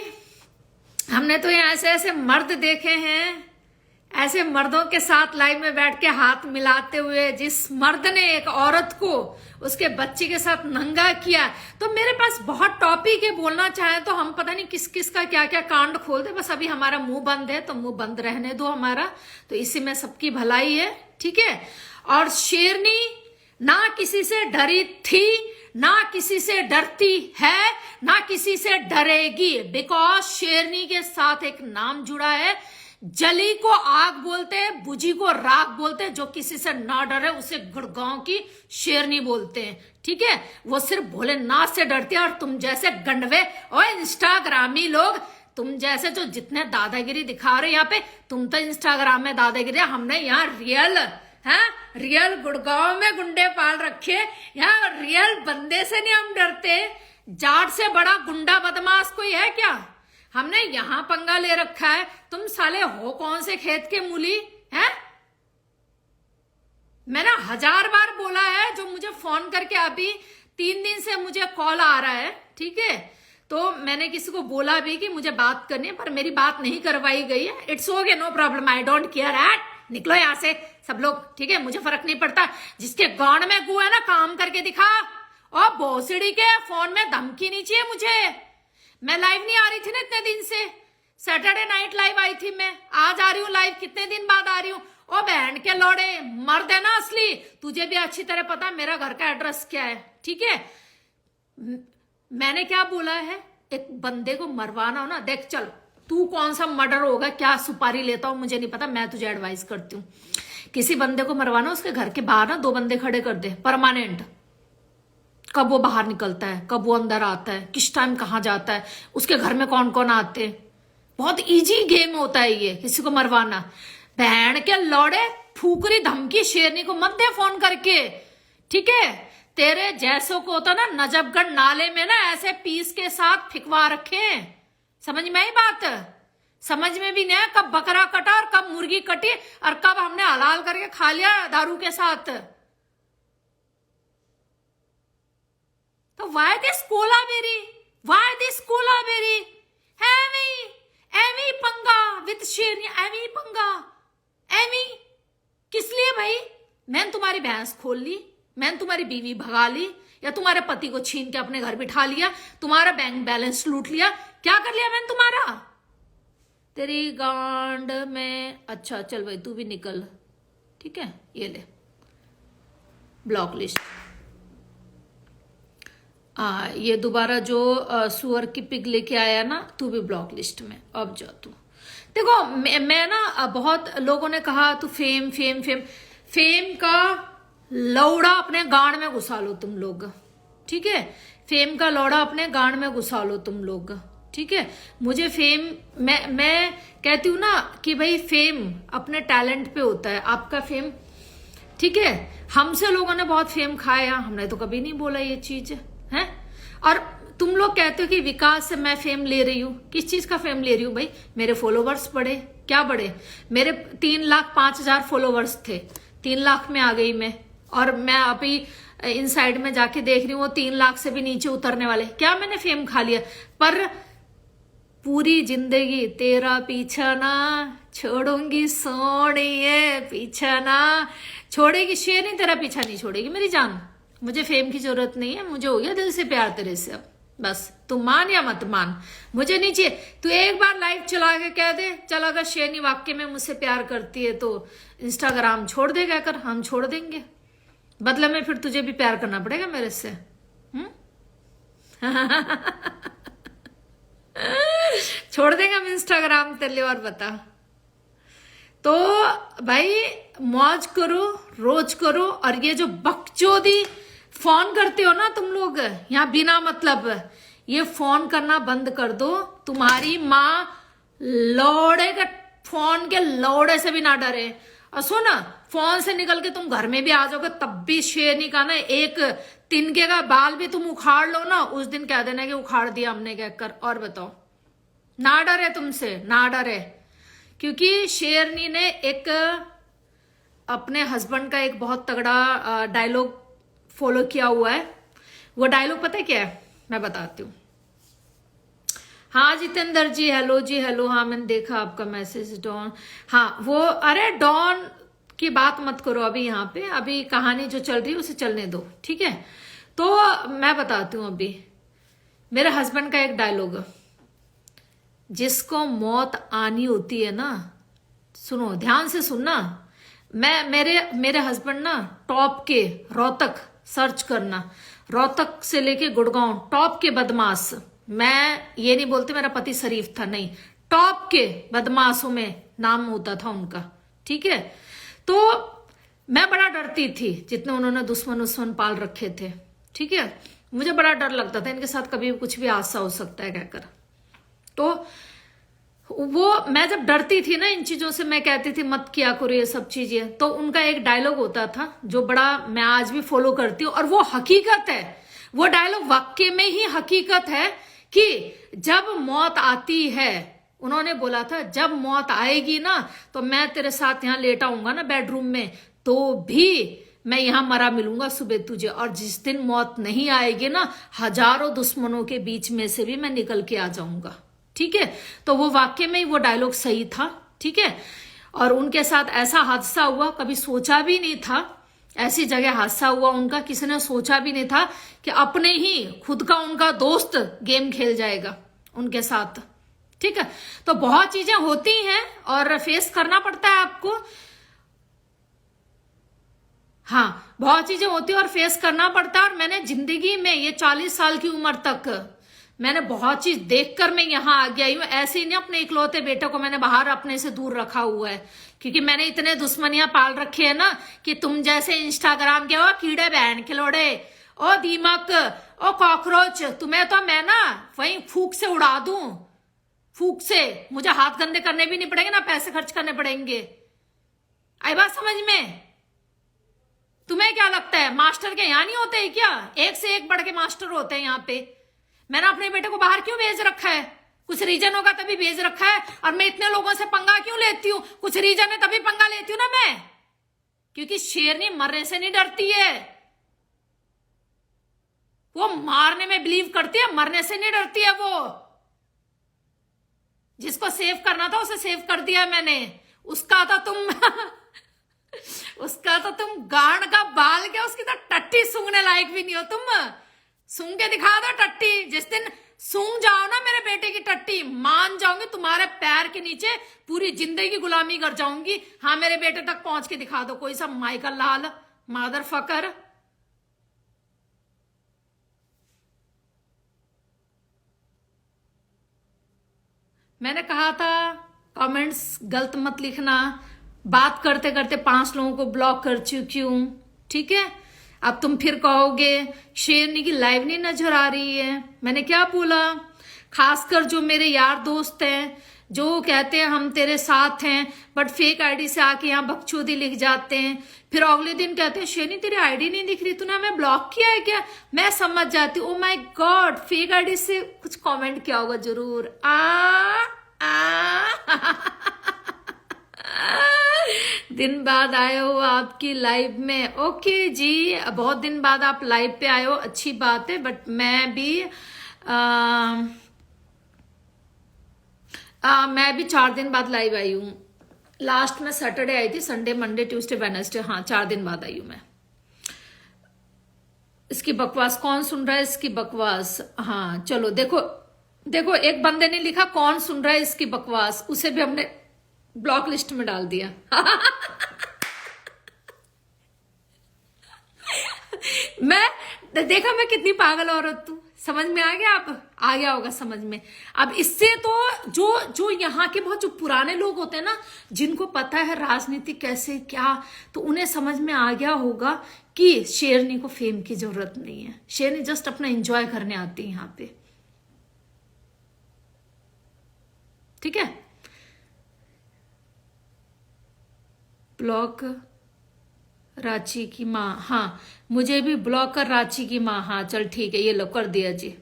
हमने तो यहाँ ऐसे ऐसे मर्द देखे हैं, ऐसे मर्दों के साथ लाइव में बैठ के हाथ मिलाते हुए, जिस मर्द ने एक औरत को उसके बच्चे के साथ नंगा किया। तो मेरे पास बहुत टॉपिक है, बोलना चाहे तो हम पता नहीं किस किस का क्या क्या कांड खोल दे, बस अभी हमारा मुंह बंद है तो मुंह बंद रहने दो हमारा, तो इसी में सबकी भलाई है, ठीक है। और शेरनी ना किसी से डरी थी, ना किसी से डरती है, ना किसी से डरेगी, बिकॉज शेरनी के साथ एक नाम जुड़ा है, जली को आग बोलते हैं, बुझी को राख बोलते हैं। जो किसी से ना डरे उसे गुड़गांव की शेरनी बोलते हैं, ठीक है। वो सिर्फ भोलेनाथ से डरती है। और तुम जैसे गंडवे और इंस्टाग्रामी लोग, तुम जैसे जो जितने दादागिरी दिखा रहे यहाँ पे, तुम तो इंस्टाग्राम में दादागिरी, हमने यहाँ रियल है, रियल गुड़गांव में गुंडे पाल रखे। यहाँ रियल बंदे से नहीं हम डरते। जाट से बड़ा गुंडा बदमाश कोई है क्या? हमने यहां पंगा ले रखा है। तुम साले हो कौन से खेत के मूली हैं? मैंने 1000 बार बोला है, जो मुझे फोन करके अभी 3 दिन से मुझे कॉल आ रहा है, ठीक है। तो मैंने किसी को बोला भी कि मुझे बात करनी है, पर मेरी बात नहीं करवाई गई है। It's okay, no problem, I don't care at. निकलो यहां से सब लोग, ठीक है। मुझे फर्क नहीं पड़ता। जिसके गांड में गु है ना, काम करके दिखा। और भोसड़ी के फोन में धमकी नहीं चाहिए मुझे। मैं लाइव नहीं आ रही थी ना इतने दिन से। सैटरडे नाइट लाइव आई थी मैं, आज आ रही हूँ लाइव। कितने दिन बाद आ रही हूँ? ओ बहन के लौड़े, मर्द है ना असली। तुझे भी अच्छी तरह पता मेरा घर का एड्रेस क्या है, ठीक है। मैंने क्या बोला है? एक बंदे को मरवाना हो ना, देख चल, तू कौन सा मर्डर होगा, क्या सुपारी लेता हूं मुझे नहीं पता। मैं तुझे एडवाइस करती हूँ, किसी बंदे को मरवाना, उसके घर के बाहर ना 2 बंदे खड़े कर दे परमानेंट। कब वो बाहर निकलता है, कब वो अंदर आता है, किस टाइम कहाँ जाता है, उसके घर में कौन कौन आते हैं। बहुत इजी गेम होता है ये, किसी को मरवाना। बहन के लौड़े, फूकरी धमकी शेरनी को मत दे फोन करके, ठीक है। तेरे जैसों को तो ना नजफगढ़ नाले में ना ऐसे पीस के साथ फिकवा रखे। समझ में आई बात? समझ में भी नहीं कब बकरा कटा और कब मुर्गी कटी और कब हमने हलाल करके खा लिया दारू के साथ। तो why this Kolaveri? Why this Kolaveri? एवी पंगा विद शेरनी, एवी पंगा, एवी किस लिए भाई? मैंने तुम्हारी भैंस खोल ली, मैंने तुम्हारी बीवी भगा ली, या तुम्हारे पति को छीन के अपने घर बिठा लिया, तुम्हारा बैंक बैलेंस लूट लिया, क्या कर लिया मैंने तुम्हारा? तेरी गांड में। अच्छा चल भाई, तू भी निकल, ठीक है। ये ले ब्लॉक लिस्ट। ये दोबारा जो सुअर की पिग लेके आया ना, तू भी ब्लॉक लिस्ट में। अब जा तू। देखो मैं ना, बहुत लोगों ने कहा तू फेम फेम फेम, फेम का लौड़ा अपने गांड में घुसा लो तुम लोग, ठीक है। फेम का लौड़ा अपने गांड में घुसा लो तुम लोग, ठीक है। मुझे फेम, मैं कहती हूँ ना कि भाई फेम अपने टैलेंट पे होता है। आपका फेम, ठीक है। हमसे लोगों ने बहुत फेम खाया, हमने तो कभी नहीं बोला ये चीज है। और तुम लोग कहते हो कि विकास से मैं फेम ले रही हूँ। किस चीज का फेम ले रही हूँ भाई? मेरे फॉलोवर्स बढ़े, क्या बढ़े? मेरे 3,05,000 फॉलोवर्स थे, 3 लाख में आ गई मैं। और मैं अभी इनसाइड में जाके देख रही हूँ, वो 3 लाख से भी नीचे उतरने वाले। क्या मैंने फेम खा लिया? पर पूरी जिंदगी तेरा पीछा ना छोड़ूंगी सोनिए, पीछा ना छोड़ेगी शेरनी, तेरा पीछा नहीं छोड़ेगी मेरी जान। मुझे फेम की जरूरत नहीं है, मुझे हो गया दिल से प्यार तेरे से। अब बस तू मान या मत मान, मुझे नहीं चाहिए। तू एक बार लाइव चला के कह दे, चल अगर शेरनी वाकई में मुझसे प्यार करती है तो इंस्टाग्राम छोड़ दे, कहकर हम छोड़ देंगे। बदले में फिर तुझे भी प्यार करना पड़ेगा मेरे से। छोड़ देंगे हम इंस्टाग्राम तेरे लिए, और बता। तो भाई मौज करो, रोज करो। और ये जो बकचोदी फोन करते हो ना तुम लोग यहाँ बिना मतलब, ये फोन करना बंद कर दो। तुम्हारी माँ लौड़े के फोन के लौड़े से भी ना डरे। और सुन, फोन से निकल के तुम घर में भी आ जाओगे तब भी शेरनी का ना एक तिनके का बाल भी तुम उखाड़ लो ना, उस दिन कह देना कि उखाड़ दिया हमने कहकर। और बताओ, ना डरे तुमसे, ना डरे। क्योंकि शेरनी ने एक अपने हस्बैंड का एक बहुत तगड़ा डायलॉग फॉलो किया हुआ है। वो डायलॉग पता है क्या है? मैं बताती हूँ। हाँ जितेंद्र जी, हेलो जी, हेलो। हाँ मैंने देखा आपका मैसेज डॉन। हाँ वो, अरे डॉन की बात मत करो अभी यहाँ पे, अभी कहानी जो चल रही है उसे चलने दो, ठीक है। तो मैं बताती हूँ अभी मेरे हस्बैंड का एक डायलॉग। जिसको मौत आनी होती है ना, सुनो ध्यान से सुनना। मेरे हस्बैंड ना टॉप के, रोहतक सर्च करना, रोहतक से लेके गुड़गांव टॉप के बदमाश। मैं ये नहीं बोलती मेरा पति शरीफ था, नहीं, टॉप के बदमाशों में नाम होता था उनका, ठीक है। तो मैं बड़ा डरती थी जितने उन्होंने दुश्मन पाल रखे थे, ठीक है। मुझे बड़ा डर लगता था इनके साथ कभी कुछ भी हादसा हो सकता है कहकर। तो वो मैं जब डरती थी ना इन चीजों से, मैं कहती थी मत किया करो ये सब चीजें, तो उनका एक डायलॉग होता था जो बड़ा मैं आज भी फॉलो करती हूँ, और वो हकीकत है। वो डायलॉग वाक्य में ही हकीकत है कि जब मौत आती है, उन्होंने बोला था जब मौत आएगी ना तो मैं तेरे साथ यहाँ लेटा हूंगा ना बेडरूम में, तो भी मैं यहां मरा मिलूंगा सुबह तुझे, और जिस दिन मौत नहीं आएगी ना, हजारों दुश्मनों के बीच में से भी मैं निकल के आ जाऊंगा, ठीक है। तो वो वाक्य में ही वो डायलॉग सही था, ठीक है। और उनके साथ ऐसा हादसा हुआ, कभी सोचा भी नहीं था ऐसी जगह हादसा हुआ उनका, किसी ने सोचा भी नहीं था कि अपने ही खुद का उनका दोस्त गेम खेल जाएगा उनके साथ, ठीक है। तो बहुत चीजें होती हैं और फेस करना पड़ता है आपको, हाँ बहुत चीजें होती है और फेस करना पड़ता है। और मैंने जिंदगी में ये 40 साल की उम्र तक मैंने बहुत चीज देखकर मैं यहाँ आ गई हूँ। ऐसे ही नहीं अपने इकलौते बेटे को मैंने बाहर अपने से दूर रखा हुआ है, क्योंकि मैंने इतने दुश्मनियां पाल रखे है ना कि तुम जैसे इंस्टाग्राम के ओ कीड़े बहन खिलौड़े, ओ दीमक, ओ कॉकरोच, तुम्हें तो मैं ना वहीं फूक से उड़ा दूं, फूक से। मुझे हाथ गंदे करने भी नहीं पड़ेंगे ना पैसे खर्च करने पड़ेंगे। आई बात समझ में? तुम्हें क्या लगता है मास्टर के यहाँ नहीं होते हैं क्या? एक से एक बढ़ के मास्टर होते हैं यहाँ पे। मैंने अपने बेटे को बाहर क्यों भेज रखा है? कुछ रीजन होगा तभी भेज रखा है। और मैं इतने लोगों से पंगा क्यों लेती हूँ? कुछ रीजन है तभी पंगा लेती हूँ ना मैं, क्योंकि शेरनी मरने से नहीं डरती है, वो मारने में बिलीव करती है, मरने से नहीं डरती है। वो जिसको सेव करना था उसे सेव कर दिया मैंने, उसका तो तुम उसका तो तुम गांड का बाल क्या, उसकी तो टट्टी सूंघने लायक भी नहीं हो तुम। सूंघ के दिखा दो टट्टी। जिस दिन सूंघ जाओ ना मेरे बेटे की टट्टी, मान जाऊंगी तुम्हारे पैर के नीचे पूरी जिंदगी गुलामी कर जाऊंगी। हाँ मेरे बेटे तक पहुंच के दिखा दो कोई सा माइकल लाल मादर फकर। मैंने कहा था कमेंट्स गलत मत लिखना। बात करते करते 5 लोगों को ब्लॉक कर चुकी हूं, ठीक है। अब तुम फिर कहोगे शेरनी की लाइव नहीं नजर आ रही है। मैंने क्या बोला? खासकर जो मेरे यार दोस्त हैं जो कहते हैं हम तेरे साथ हैं, बट फेक आईडी से आके यहाँ बकचोदी लिख जाते हैं, फिर अगले दिन कहते हैं शेरनी तेरी आईडी नहीं दिख रही, तूने हमें ब्लॉक किया है क्या? मैं समझ जाती हूँ oh my God, fake ID से कुछ कमेंट किया होगा जरूर। दिन बाद आए हो आपकी लाइव में, ओके जी, बहुत दिन बाद आप लाइव पे आए हो, अच्छी बात है। बट मैं भी मैं भी 4 दिन बाद लाइव आई हूँ। लास्ट में सैटरडे आई थी, संडे मंडे ट्यूसडे वेडनेसडे, हाँ 4 दिन बाद आई हूँ मैं। इसकी बकवास कौन सुन रहा है? इसकी बकवास, हाँ चलो देखो देखो, एक बंदे ने लिखा कौन सुन रहा है इसकी बकवास, उसे भी हमने ब्लॉक लिस्ट में डाल दिया। मैं देखा मैं कितनी पागल औरत हूं, समझ में आ गया? आप आ गया होगा समझ में। अब इससे तो जो यहाँ के बहुत जो पुराने लोग होते हैं ना, जिनको पता है राजनीति कैसे क्या, तो उन्हें समझ में आ गया होगा कि शेरनी को फेम की जरूरत नहीं है। शेरनी जस्ट अपना एंजॉय करने आती है यहाँ पे, ठीक है। ब्लॉक रांची की माँ, हाँ मुझे भी ब्लॉक कर रांची की माँ, हाँ चल ठीक है, ये लो कर दिया जी।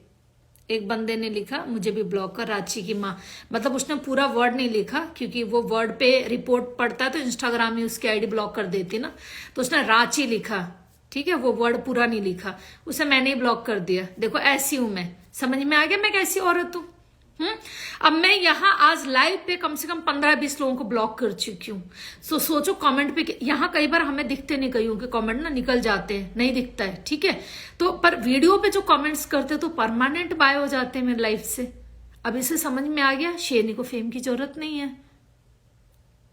एक बंदे ने लिखा मुझे भी ब्लॉक कर रांची की माँ, मतलब उसने पूरा वर्ड नहीं लिखा, क्योंकि वो वर्ड पे रिपोर्ट पड़ता है तो इंस्टाग्राम में उसकी आईडी ब्लॉक कर देती ना, तो उसने रांची लिखा, ठीक है, वो वर्ड पूरा नहीं लिखा, उसे मैंने ही ब्लॉक कर दिया। देखो ऐसी हूं मैं, समझ में आ गया मैं कैसी औरत हूं। अब मैं यहाँ आज लाइव पे कम से कम 15-20 लोगों को ब्लॉक कर चुकी हूँ। सो सोचो कमेंट पे, यहाँ कई बार हमें दिखते नहीं, कईयों के कमेंट ना निकल जाते हैं, नहीं दिखता है, ठीक है। तो पर वीडियो पे जो कमेंट्स करते तो परमानेंट बाय हो जाते हैं मेरे लाइफ से। अब इसे समझ में आ गया शेरनी को फेम की जरूरत नहीं है।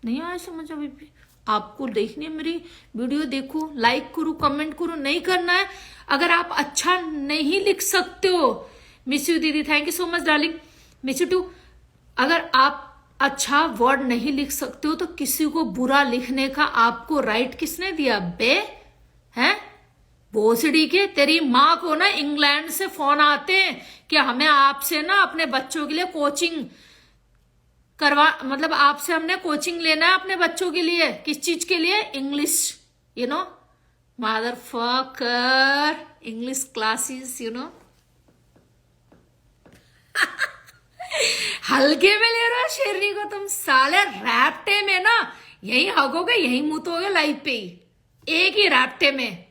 नहीं आया समझ अभी भी? आपको देखनी है मेरी वीडियो, देखो, लाइक करो, कमेंट करो, नहीं करना है। अगर आप अच्छा नहीं लिख सकते हो, मिस यू दीदी, thank you so much darling, miss you too. अगर आप अच्छा वर्ड नहीं लिख सकते हो तो किसी को बुरा लिखने का आपको राइट किसने दिया बे? हैं भोसड़ी के, तेरी माँ को ना इंग्लैंड से फोन आते हैं कि हमें आपसे ना अपने बच्चों के लिए कोचिंग करवा, मतलब आपसे हमने कोचिंग लेना है अपने बच्चों के लिए। किस चीज के लिए? English, you know, mother fucker, English classes, you know. हल्के में ले रहे हो शेरनी को तुम साले। रैप्टे में ना यही हगोगे यही मुतोगे लाइफ पे ही, एक ही रैप्टे में।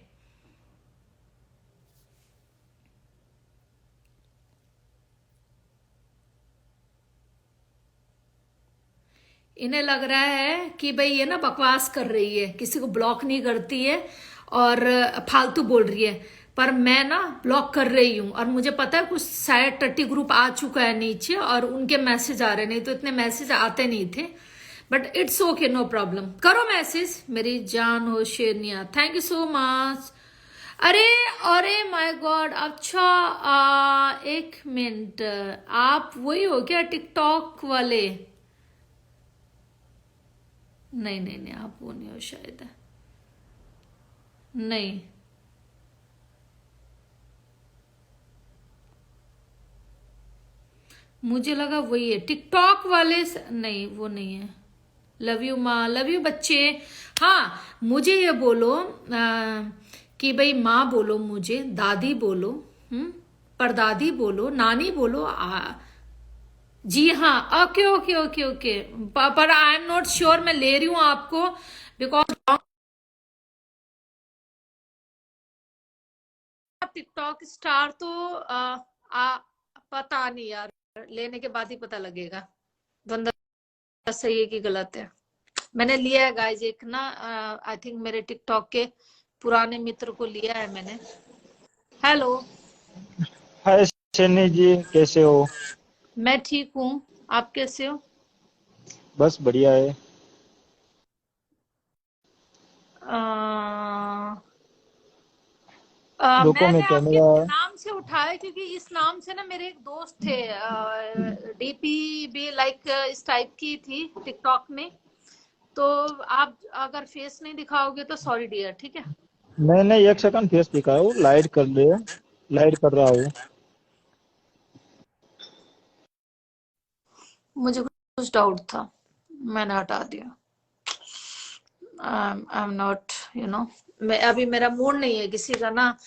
इन्हें लग रहा है कि भाई ये ना बकवास कर रही है, किसी को ब्लॉक नहीं करती है और फालतू बोल रही है, पर मैं ना ब्लॉक कर रही हूँ। और मुझे पता है कुछ शायद टट्टी ग्रुप आ चुका है नीचे और उनके मैसेज आ रहे, नहीं तो इतने मैसेज आते नहीं थे। But it's okay, no problem, करो मैसेज। मेरी जान हो शेरनिया, थैंक यू सो मच। अरे अरे माय गॉड, अच्छा एक मिनट, आप वही हो क्या टिकटॉक वाले? नहीं नहीं नहीं, आप वो नहीं हो शायद, नहीं। मुझे लगा वही है टिकटॉक वाले नहीं वो नहीं है। लव यू माँ, लव यू बच्चे। हाँ मुझे ये बोलो कि भाई माँ बोलो, मुझे दादी बोलो, परदादी बोलो, नानी बोलो। जी हाँ, ओके ओके ओके ओके, पर आई एम नॉट श्योर, मैं ले रही हूँ आपको बिकॉज टिकटॉक स्टार तो पता नहीं यार, लेने के बाद ही पता लगेगा बंदा सही है कि गलत है। मैंने लिया है गाइज एक ना, आई थिंक मेरे टिकटॉक के पुराने मित्र को लिया है मैंने। हेलो। हाय सन्नी जी, कैसे हो? मैं ठीक हूँ, आप कैसे हो? बस बढ़िया है। अ, रुको मैं मैंने आपके कैमरा। नाम से उठाया क्योंकि इस नाम से ना मेरे एक दोस्त थे, डीपी भी लाइक इस टाइप की थी टिकटॉक में। तो आप अगर फेस नहीं दिखाओगे तो सॉरी डियर, ठीक है? मैंने एक सेकंड फेस दिखाया हूँ, लाइट कर ले, लाइट कर रहा हूँ। मुझे कुछ डाउट था, मैंने हटा दिया। आई एम नॉट, यू नो, मैं अभी मेरा मूड नहीं है किसी का ना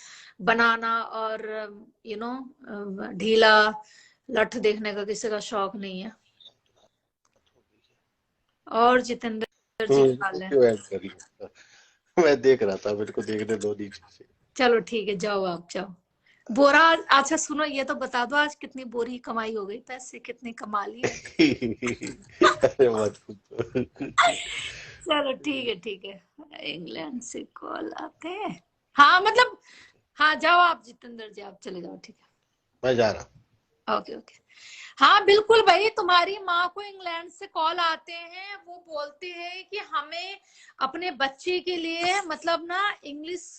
बनाना और यू नो ढीला लठ देखने का, किसी का शौक नहीं है। और जितेंद्र तो जी क्या इसको हाल है? क्यों ऐड कर लिया? मैं देख रहा था, मेरे को देखने दो नीचे से। चलो ठीक है, जाओ आप जाओ। बोरा, अच्छा सुनो, ये तो बता दो आज कितनी बोरी कमाई हो गई, पैसे कितने कमा लिए? अरे मत पूछो। चलो ठीक है ठीक है, इंग्लैंड से कॉल आते हैं। हाँ मतलब, हाँ जाओ आप जितेंद्र जी, आप चले जाओ, ठीक है? मैं जा रहा। Okay okay. हाँ बिल्कुल भाई, तुम्हारी माँ को इंग्लैंड से कॉल आते हैं, वो बोलते हैं कि हमें अपने बच्चे के लिए मतलब ना इंग्लिश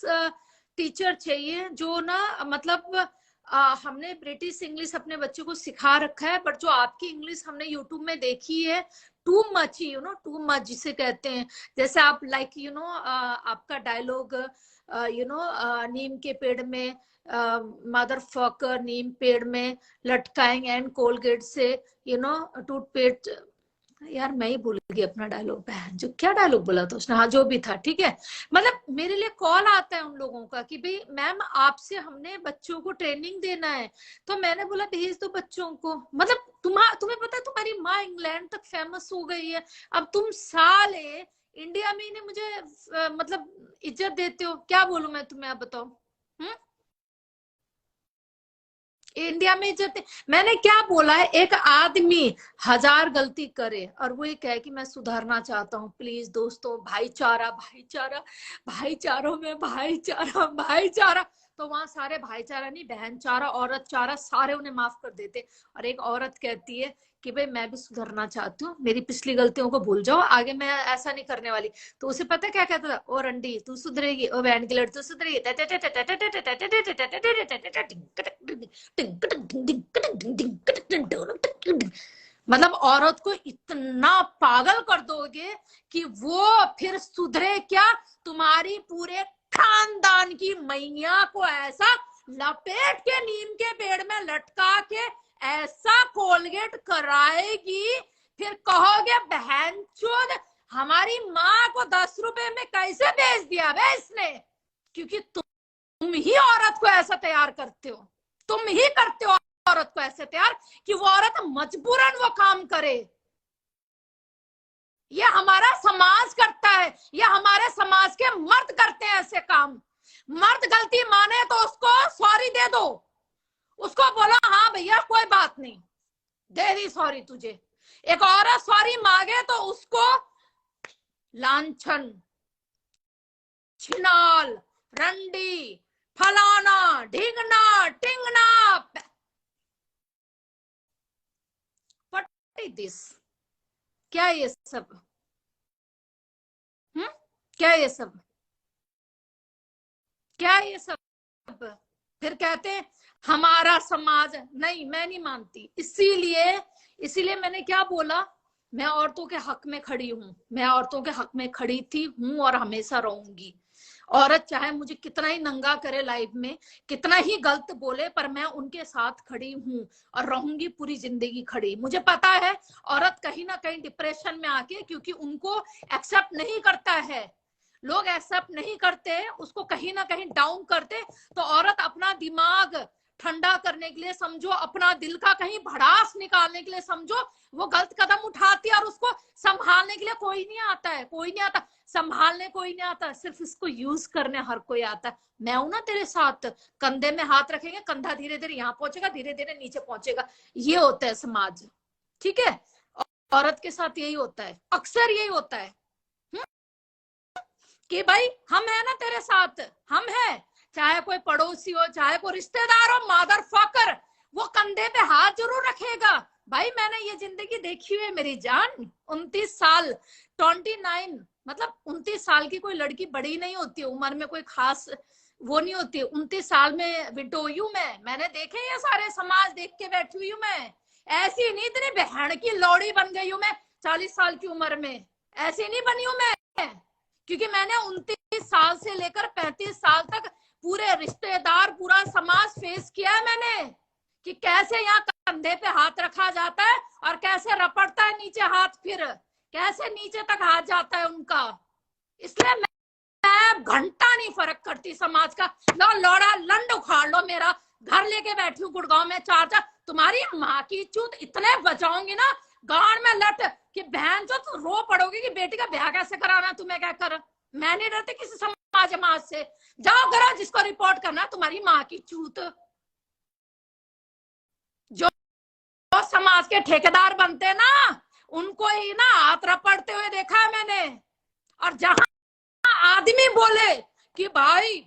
टीचर चाहिए, जो ना मतलब हमने ब्रिटिश इंग्लिश अपने बच्चे को सिखा रखा है, बट जो आपकी इंग्लिश हमने यूट्यूब में देखी है too much, you know, too much जिसे कहते हैं। जैसे आप लाइक यू नो आपका डायलॉग, यू नो, नीम के पेड़ में मदर फकर, नीम पेड़ में लटकाएंगे एंड कोलगेट से, यू नो, टूथपेस्ट। यार मैं ही भूल गई अपना डायलॉग, जो क्या डायलॉग बोला था उसने, हाँ जो भी था, ठीक है। मतलब मेरे लिए कॉल आता है उन लोगों का कि भाई मैम आपसे हमने बच्चों को ट्रेनिंग देना है। तो मैंने बोला भेज दो बच्चों को। मतलब तुम्हें पता है तुम्हारी माँ इंग्लैंड तक फेमस हो गई है, अब तुम साले इंडिया में ही नहीं मुझे मतलब इज्जत देते हो, क्या बोलूं मैं तुम्हें, आप बताओ। हम्म, इंडिया में इज्जत, मैंने क्या बोला है? एक आदमी 1000 गलती करे और वो ये कहे कि मैं सुधरना चाहता हूँ, प्लीज दोस्तों, भाईचारा भाईचारा, भाईचारों में भाईचारा भाईचारा। तो वहां सारे भाईचारा नहीं, बहनचारा, औरत चारा, सारे उन्हें माफ कर देते। और एक औरत कहती है कि भाई मैं भी सुधरना चाहती हूँ, मेरी पिछली गलतियों को भूल जाओ, आगे मैं ऐसा नहीं करने वाली। तो उसे पता है क्या कहता था? ओ रंडी तू सुधरेगी, ओ बहन की लड़ तू सुधरेगी। मतलब औरत को इतना पागल कर दोगे कि वो फिर सुधरे क्या? तुम्हारी पूरे खानदान की मैया को ऐसा लपेट के नीम के पेड़ में लटका के ऐसा कोलगेट कराएगी, फिर कहोगे बहनचोद हमारी माँ को 10 रुपए में कैसे बेच दिया बे इसने? क्योंकि तुम ही औरत को ऐसा तैयार करते हो, तुम ही करते हो औरत को ऐसे तैयार कि वो औरत मजबूरन वो काम करे। ये हमारा समाज करता है, ये हमारे समाज के मर्द करते हैं ऐसे काम। मर्द गलती माने तो उसको सॉरी दे दो, उसको बोलो हाँ भैया कोई बात नहीं, दे दी सॉरी तुझे। एक औरत सॉरी मांगे तो उसको लांछन, छिनाल, रंडी, फलाना, ढींगना, टिंगना। What is this? क्या ये सब? क्या ये सब? क्या ये सब? फिर कहते हैं हमारा समाज। नहीं, मैं नहीं मानती। इसीलिए मैंने क्या बोला, मैं औरतों के हक में खड़ी हूं, मैं औरतों के हक में खड़ी थी, हूं और हमेशा रहूंगी। औरत चाहे मुझे कितना ही नंगा करे लाइफ में, कितना ही गलत बोले, पर मैं उनके साथ खड़ी हूं और रहूंगी पूरी जिंदगी खड़ी। मुझे पता है औरत कहीं ना कहीं डिप्रेशन में आके, क्योंकि उनको एक्सेप्ट नहीं करता है, लोग एक्सेप्ट नहीं करते, उसको कहीं ना कहीं डाउन करते, तो औरत अपना दिमाग ठंडा करने के लिए समझो, अपना दिल का कहीं भड़ास निकालने के लिए समझो, वो गलत कदम उठाती है और उसको संभालने के लिए कोई नहीं आता है, कोई नहीं आता, संभालने कोई नहीं आता, सिर्फ इसको यूज करने हर कोई आता है। मैं हूं ना तेरे साथ, कंधे में हाथ रखेंगे, कंधा धीरे धीरे यहाँ पहुंचेगा, धीरे धीरे नीचे पहुंचेगा। ये होता है समाज, ठीक है? औरत के साथ यही होता है, अक्सर यही होता है कि भाई हम है ना तेरे साथ, हम है, चाहे कोई पड़ोसी हो, चाहे कोई रिश्तेदार हो, मदर फकर, वो कंधे पे हाथ जरूर रखेगा। भाई मैंने ये जिंदगी देखी हुई है मेरी जान, 29 साल, 29, मतलब 29 साल की कोई लड़की बड़ी नहीं होती, उम्र में कोई खास वो नहीं होती। 29 साल में विडो हुई हूं मैंने देखे ये सारे समाज, देख के बैठी हुई हूँ मैं। ऐसी नहीं इतनी बहन की लौड़ी बन गई हूं मैं 40 साल की उम्र में, ऐसी नहीं बनी हूं मैं, क्योंकि मैंने 29 साल से लेकर 35 साल तक पूरे रिश्तेदार, पूरा समाज फेस किया है मैंने, कि कैसे यहाँ कंधे पे हाथ रखा जाता है और कैसे रपटता है नीचे हाथ, फिर कैसे नीचे तक हाथ जाता है उनका। इसलिए मैं घंटा नहीं फर्क करती समाज का। लो लौड़ा लंड उखाड़ लो, मेरा घर लेके बैठी हूँ गुड़गांव में, चार तुम्हारी माँ की चूत इतने बचाऊंगी ना गांड में लट, कि बहन जो तू रो पड़ोगी कि बेटी का ब्याह कैसे कराना, तुम्हें क्या कर। मैं नहीं डरती किसी समाज से, जाओ करो जिसको रिपोर्ट करना, तुम्हारी माँ की चूत। जो समाज के ठेकेदार बनते ना, उनको ही ना हाथ रपड़ते हुए देखा है मैंने। और जहां आदमी बोले कि भाई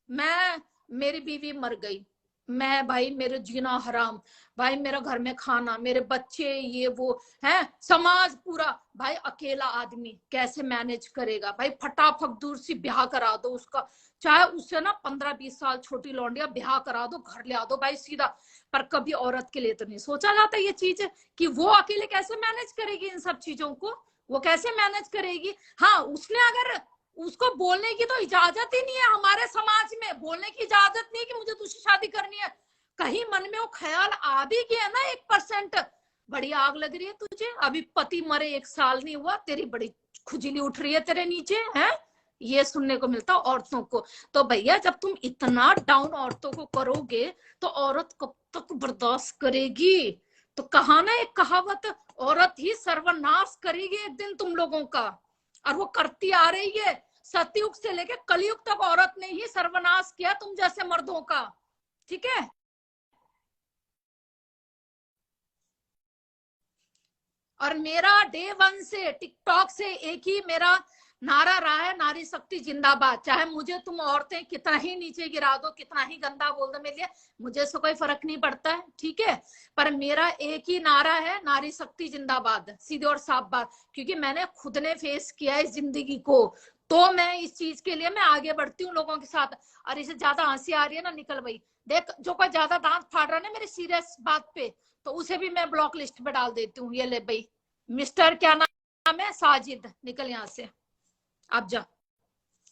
मेरी बीवी मर गई, मैं भाई मेरे जीना हराम, भाई मेरा घर में खाना, मेरे बच्चे, ये वो है, समाज पूरा, भाई अकेला आदमी कैसे मैनेज करेगा? भाई फटाफट दूर से ब्याह करा दो उसका, चाहे उससे ना 15-20 साल छोटी लौंडिया, ब्याह करा दो, घर ले आ दो भाई सीधा। पर कभी औरत के लिए तो नहीं सोचा जाता ये चीज, कि वो अकेले कैसे मैनेज करेगी इन सब चीजों को, वो कैसे मैनेज करेगी। हाँ, उसने अगर, उसको बोलने की तो इजाजत ही नहीं है हमारे समाज में, बोलने की इजाजत नहीं कि मुझे दूसरी शादी करनी है। कहीं मन में वो ख्याल आ भी गया ना 1%, बड़ी आग लग रही है तुझे, अभी पति मरे 1 साल नहीं हुआ, तेरी बड़ी खुजली उठ रही है तेरे नीचे, है ये सुनने को मिलता औरतों को। तो भैया जब तुम इतना डाउन औरतों को करोगे तो औरत कब तक बर्दाश्त करेगी? तो कहा ना एक कहावत, औरत ही सर्वनाश करेगी एक दिन तुम लोगों का, और वो करती आ रही है। सतयुग से लेकर कलयुग तक औरत ने ही सर्वनाश किया तुम जैसे मर्दों का, ठीक है? और मेरा डे 1 से टिकटॉक से एक ही मेरा नारा रहा है, नारी शक्ति जिंदाबाद। चाहे मुझे तुम औरतें कितना ही नीचे गिरा दो, कितना ही गंदा बोल दो मेरे लिए, मुझे से कोई फर्क नहीं पड़ता है, ठीक है? पर मेरा एक ही नारा है, नारी शक्ति जिंदाबाद, सीधे और साफ बात, क्योंकि मैंने खुद ने फेस किया है इस जिंदगी को, तो मैं इस चीज के लिए मैं आगे बढ़ती हूँ लोगों के साथ। और इसे ज्यादा हंसी आ रही है ना, निकल भाई, देख, जो कोई ज्यादा दांत फाड़ रहा है ना मेरी सीरियस बात पे, तो उसे भी मैं ब्लॉक लिस्ट पे डाल देती हूँ। ये ले भाई, मिस्टर क्या नाम है, साजिद, निकल यहाँ से, आप जा।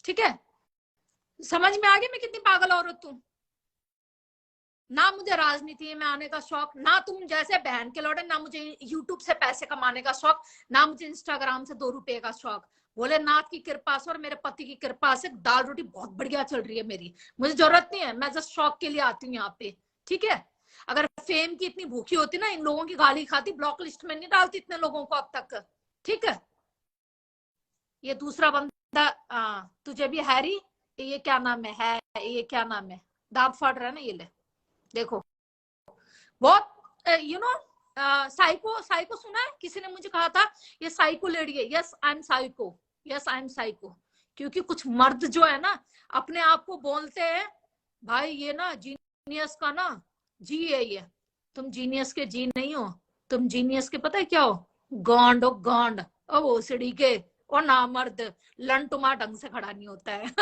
ठीक है, समझ में आ गया मैं कितनी पागल औरत हूँ? ना मुझे राजनीति में आने का शौक, ना तुम जैसे बहन के लौटे, ना मुझे यूट्यूब से पैसे कमाने का शौक, ना मुझे इंस्टाग्राम से 2 रुपए का शौक। भोलेनाथ की कृपा से और मेरे पति की कृपा से दाल रोटी बहुत बढ़िया चल रही है मेरी, मुझे जरूरत नहीं है, मैं जस्ट शौक के लिए आती हूँ यहाँ पे। ठीक है, अगर फेम की इतनी भूखी होती ना, इन लोगों की गाली खाती, ब्लॉक लिस्ट में नहीं डालती इतने लोगों को अब तक। ठीक है, ये दूसरा बंदा, तुझे भी हैरी, ये क्या नाम है, ये क्या नाम है, दांत फाड़ रहा है ना, ये ले देखो, बहुत यू नो साइको, साइको सुना है? किसी ने मुझे कहा था ये साइको लेडी है। Yes I am psycho, yes I am psycho. क्योंकि कुछ मर्द जो है ना, अपने आप को बोलते हैं भाई ये ना जीनियस का ना जी है ये। तुम जीनियस के जी नहीं हो, तुम जीनियस के पता है क्या हो? गांड हो गांड, ओ ओसीडी के, और ना मर्द, लन तुम्हारा ढंग से खड़ा नहीं होता है।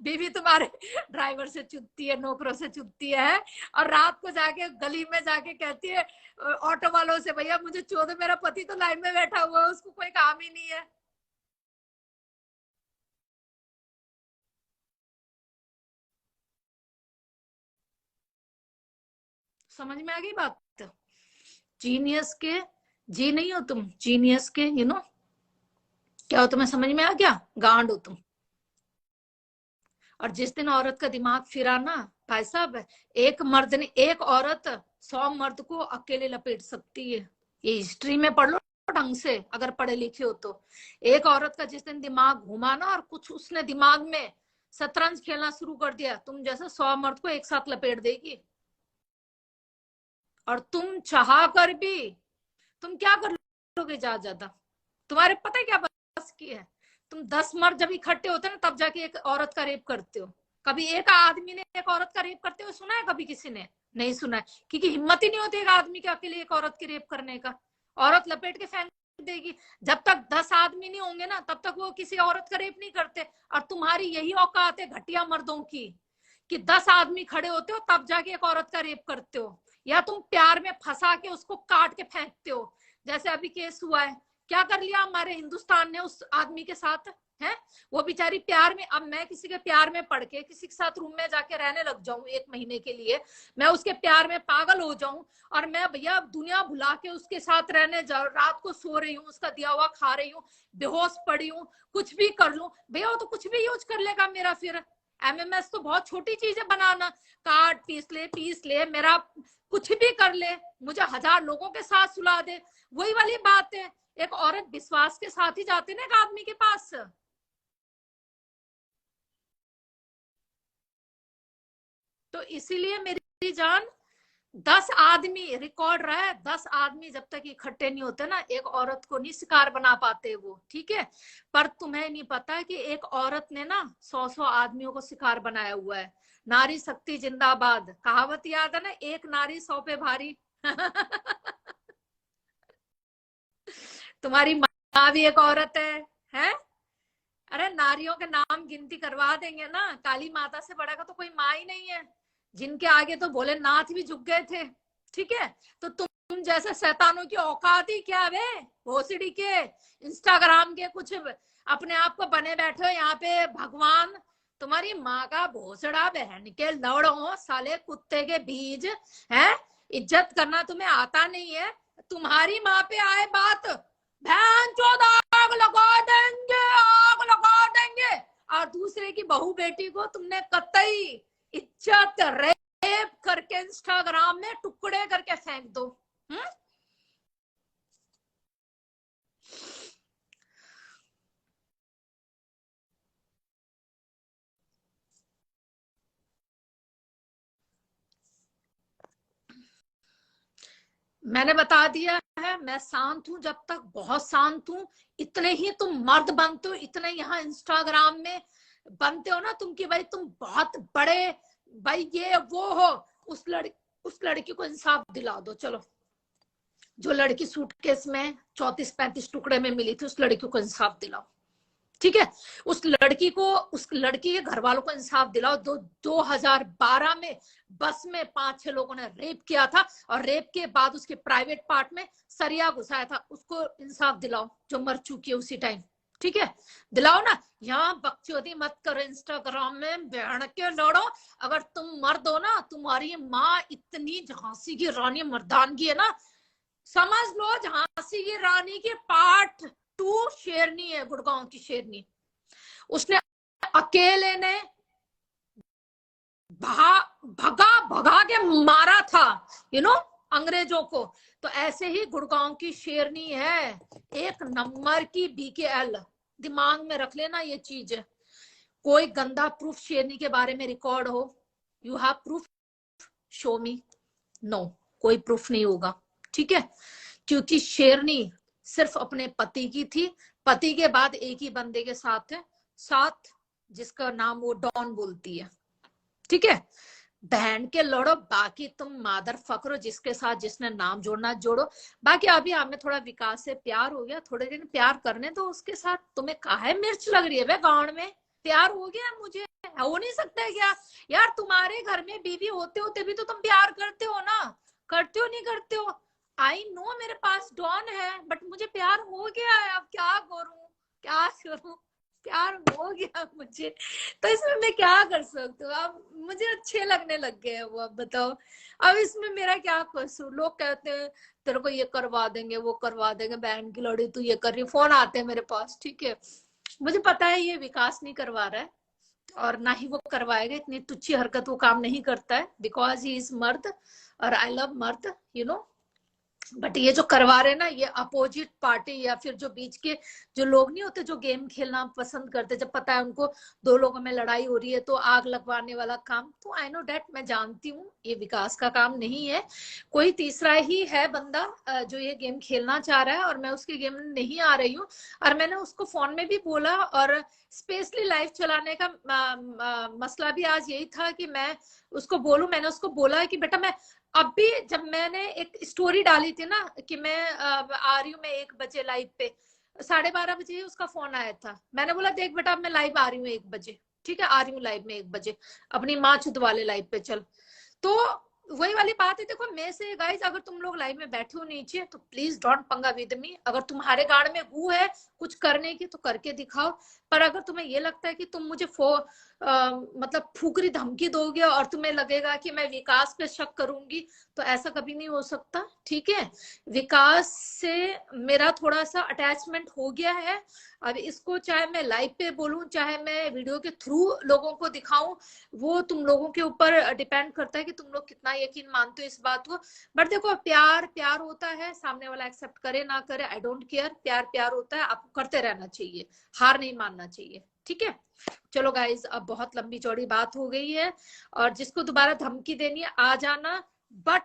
बीवी तुम्हारे ड्राइवर से चुपती है, नौकरों से चुपती है, और रात को जाके गली में जाके कहती है ऑटो वालों से, भैया मुझे छोड़, मेरा पति तो लाइन में बैठा हुआ है, उसको कोई काम ही नहीं है। समझ में आ गई बात? जीनियस के जी नहीं हो तुम, जीनियस के क्या हो? तुम्हें समझ में आ गया? गांड हो तुम। और जिस दिन औरत का दिमाग फिरा ना, भाई साहब, एक मर्द ने, एक औरत 100 मर्द को अकेले लपेट सकती है। ये हिस्ट्री में पढ़ लो ढंग से, अगर पढ़े लिखे हो तो। एक औरत का जिस दिन दिमाग घुमा ना, और कुछ उसने दिमाग में शतरंज खेलना शुरू कर दिया, तुम जैसे 100 मर्द को एक साथ लपेट देगी। और तुम चाह कर भी तुम क्या कर लोगे ज्यादा ज्यादा? तुम्हारे पता है क्या बस की है? तुम 10 मर्द जब इकट्ठे होते हैं ना, तब जाके एक औरत का रेप करते हो। कभी एक आदमी ने एक औरत का रेप करते हुए सुना है कभी किसी ने? नहीं सुना है, क्योंकि हिम्मत ही नहीं होती एक आदमी के अकेले एक औरत की रेप करने का। औरत लपेट के फेंक देगी। जब तक 10 आदमी नहीं होंगे ना, तब तक वो किसी औरत का रेप नहीं करते। और तुम्हारी यही औकात है घटिया मर्दों की, कि 10 आदमी खड़े होते हो तब जाके एक औरत का रेप करते हो, या तुम प्यार में फंसा के उसको काट के फेंकते हो। जैसे अभी केस हुआ है, क्या कर लिया हमारे हिंदुस्तान ने उस आदमी के साथ, है? वो बेचारी प्यार में, अब मैं किसी के प्यार में पड़ के किसी के साथ रूम में जाके रहने लग जाऊं 1 महीने के लिए, मैं उसके प्यार में पागल हो जाऊं, और मैं भैया दुनिया भुला के उसके साथ रहने जाऊं, रात को सो रही हूँ, उसका दिया हुआ खा रही हूँ, बेहोश पड़ी हूँ, कुछ भी कर लूं, भैया वो तो कुछ भी यूज कर लेगा मेरा। फिर एमएमएस तो बहुत छोटी चीज है बनाना, काट पीस ले मेरा, कुछ भी कर ले, मुझे 1000 लोगों के साथ सुला दे। वही वाली बात है, एक औरत विश्वास के साथ ही जाती ना एक आदमी के पास। तो इसीलिए मेरी जान, 10 आदमी रिकॉर्ड रहा है, 10 आदमी जब तक इकट्ठे नहीं होते ना, एक औरत को नहीं शिकार बना पाते वो। ठीक है, पर तुम्हें नहीं पता कि एक औरत ने ना 100 आदमियों को शिकार बनाया हुआ है। नारी शक्ति जिंदाबाद, कहावत याद है ना, एक नारी 100 पे भारी। तुम्हारी माँ भी एक औरत है? अरे नारियों के नाम गिनती करवा देंगे ना, काली माता से बड़ा का तो कोई माँ ही नहीं है, जिनके आगे तो भोलेनाथ भी झुक गए थे। ठीक है, तो तुम जैसे शैतानों की औकात ही क्या है? भोसड़ी के इंस्टाग्राम के कुछ अपने आप को बने बैठे हो यहाँ पे भगवान। तुम्हारी माँ का भोसड़ा, बहन के लौड़ो, साले कुत्ते के बीज, है? इज्जत करना तुम्हें आता नहीं है? तुम्हारी माँ पे आए बात, बहन चोद आग लगा देंगे, आग लगा देंगे। और दूसरे की बहू बेटी को तुमने कतई इज्जत रेप करके इंस्टाग्राम में टुकड़े करके फेंक दो। मैंने बता दिया है, मैं शांत हूं जब तक, बहुत शांत हूं। इतने ही तुम मर्द बनते हो, इतने यहाँ इंस्टाग्राम में बनते हो ना तुम, कि भाई तुम बहुत बड़े, भाई ये वो हो। उस लड़की को इंसाफ दिला दो चलो, जो लड़की सूटकेस में 34-35 टुकड़े में मिली थी, उस लड़की को इंसाफ दिलाओ। ठीक है, उस लड़की के घर वालों को इंसाफ दिलाओ। 2012 में बस में 5-6 लोगों ने रेप किया था और रेप के बाद उसके प्राइवेट पार्ट में सरिया घुसाया था, उसको इंसाफ दिलाओ जो मर चुकी है उसी टाइम। ठीक है, दिलाओ ना। यहाँ बकचोदी मत करो इंस्टाग्राम में, बहन के लड़ो। अगर तुम मर्द हो ना, तुम्हारी माँ इतनी झांसी की रानी मर्दानगी है ना, समझ लो झांसी की रानी की पार्ट 2 शेरनी है, गुड़गांव की शेरनी। उसने अकेले ने भगा भगा के मारा था अंग्रेजों को। तो ऐसे ही गुड़गांव की शेरनी है, एक नंबर की BKL। दिमाग में रख लेना ये चीज। कोई गंदा प्रूफ शेरनी के बारे में रिकॉर्ड हो, you have proof, show me. No, कोई प्रूफ नहीं होगा। ठीक है, क्योंकि शेरनी सिर्फ अपने पति की थी, पति के बाद एक ही बंदे के साथ है, जिसका नाम वो डॉन बोलती है। ठीक है, बहन के लड़ो, बाकी तुम मादर फकरो, जिसके साथ जिसने नाम जोड़ना जोड़ो। बाकी अभी हमें थोड़ा विकास से प्यार हो गया, थोड़े दिन प्यार करने दो उसके साथ। तुम्हें काहे मिर्च लग रही है वे गांड में? प्यार हो गया, मुझे हो नहीं सकता है क्या यार? तुम्हारे घर में बीवी होते होते भी तो तुम प्यार करते हो ना, करते हो नहीं करते हो? आई नो मेरे पास डॉन है, बट मुझे प्यार हो गया है। अब क्या करूं, क्या करूं? प्यार हो गया मुझे, तो इसमें मैं क्या कर सकती हूँ? अब मुझे अच्छे लगने लग गए हैं वो। अब बताओ, अब इसमें मेरा क्या कसूर? लोग कहते हैं तेरे को ये करवा देंगे, वो करवा देंगे, बहन की लड़ी तू ये कर रही। फोन आते हैं मेरे पास। ठीक है, मुझे पता है ये विकास नहीं करवा रहा है और ना ही वो करवाएगा। इतनी तुच्छी हरकत वो काम नहीं करता है, बिकॉज ही इज मर्द और आई लव मर्द, बट ये जो करवा रहे ना, ये अपोजिट पार्टी या फिर जो बीच के जो लोग नहीं होते, जो गेम खेलना पसंद करते, जब पता है उनको 2 लोगों में लड़ाई हो रही है तो आग लगवाने वाला काम। तो आई नो डेट, मैं जानती हूँ ये विकास का काम नहीं है, कोई तीसरा ही है बंदा जो ये गेम खेलना चाह रहा है और मैं उसके गेम में नहीं आ रही हूँ। और मैंने उसको फोन में भी बोला, और स्पेशली लाइव चलाने का मसला भी आज यही था कि मैं उसको बोलूं। मैंने उसको बोला कि बेटा, मैं अभी जब मैंने एक स्टोरी डाली थी ना कि मैं आ रही हूँ, मैं 1 बजे लाइव पे, 12:30 बजे उसका फोन आया था। मैंने बोला देख बेटा, मैं लाइव आ रही हूँ 1 बजे। ठीक है, आ रही हूँ लाइव में 1 बजे, अपनी माँ चुद वाले लाइव पे चल। तो वही वाली बात है। देखो, मैं से गाइस, अगर तुम लोग लाइव में बैठे हो नीचे तो प्लीज डोंट पंगा विद मी। अगर तुम्हारे गाड़ में गू है कुछ करने की तो करके दिखाओ, पर अगर तुम्हें ये लगता है कि तुम मुझे मतलब फुकरी धमकी दोगे और तुम्हें लगेगा कि मैं विकास पे शक करूंगी, तो ऐसा कभी नहीं हो सकता। ठीक है, विकास से मेरा थोड़ा सा अटैचमेंट हो गया है। अब इसको चाहे मैं लाइव पे बोलूं, चाहे मैं वीडियो के थ्रू लोगों को दिखाऊं, वो तुम लोगों के ऊपर डिपेंड करता है कि तुम लोग कितना यकीन मानते हो इस बात को। बट देखो, प्यार प्यार होता है, सामने वाला एक्सेप्ट करे ना करे, आई डोंट केयर। प्यार प्यार होता है, आपको करते रहना चाहिए, हार नहीं मानना चाहिए। ठीक है, चलो गाइज, अब बहुत लंबी चौड़ी बात हो गई है, और जिसको दोबारा धमकी देनी है आ जाना, बट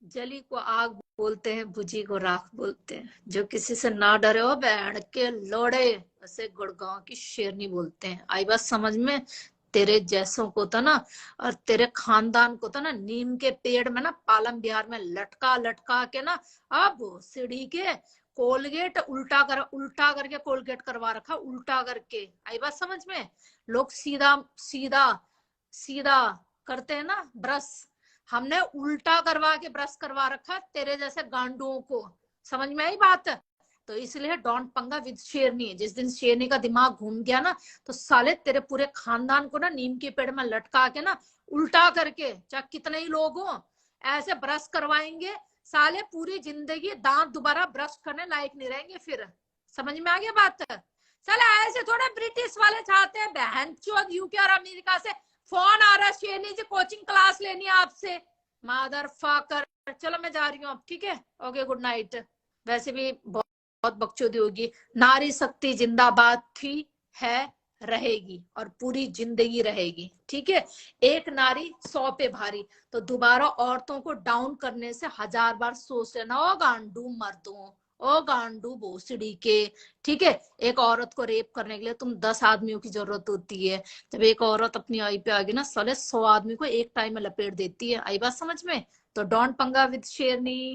जली को आग बोलते हैं, बुझी को राख बोलते हैं। जो किसी से ना डरे हो बहन के लोड़े, ऐसे गुड़गांव की शेरनी बोलते हैं। आई बात समझ में? तेरे जैसों को तो ना, और तेरे खानदान को तो ना, नीम के पेड़ में ना, पालम बिहार में लटका लटका के ना, अब सीढ़ी के कोलगेट उल्टा करके कोलगेट करवा रखा, उल्टा करके। आई बात समझ में? लोग सीधा सीधा सीधा करते हैं ना ब्रश, हमने उल्टा करवा के ब्रश करवा रखा तेरे जैसे गांडुओं को। समझ में आई बात? तो इसलिए डोंट पंगा विद शेरनी। जिस दिन शेरनी का दिमाग घूम गया ना, तो साले तेरे पूरे खानदान को ना नीम के पेड़ में लटका के ना, उल्टा करके, चाहे कितने ही लोग हो, ऐसे ब्रश करवाएंगे। साले पूरी जिंदगी दांत दोबारा ब्रश करने लायक नहीं रहेंगे फिर। समझ में आ गया बात? साले ऐसे थोड़े ब्रिटिश वाले चाहते हैं, बहन चोद यूके और अमेरिका से फोन आ रहा है, शेरनी जी कोचिंग क्लास लेनी है आपसे, मादर फाकर। चलो मैं जा रही हूँ अब। ठीक है, ओके, गुड नाइट। वैसे भी बहुत बकचोदी होगी। नारी शक्ति जिंदाबाद थी, है, रहेगी और पूरी जिंदगी रहेगी। ठीक है, एक नारी 100 पे भारी। तो दोबारा औरतों को डाउन करने से 1000 बार सोच लेना, ओ गांडू मर्दों, ओ गांडू भोसड़ी के। ठीक है, एक औरत को रेप करने के लिए तुम 10 आदमियों की जरूरत होती है। जब एक औरत अपनी आई पे आ गई ना, साले 100 आदमी को एक टाइम में लपेट देती है। आई बात समझ में? तो डोंट पंगा विद शेरनी।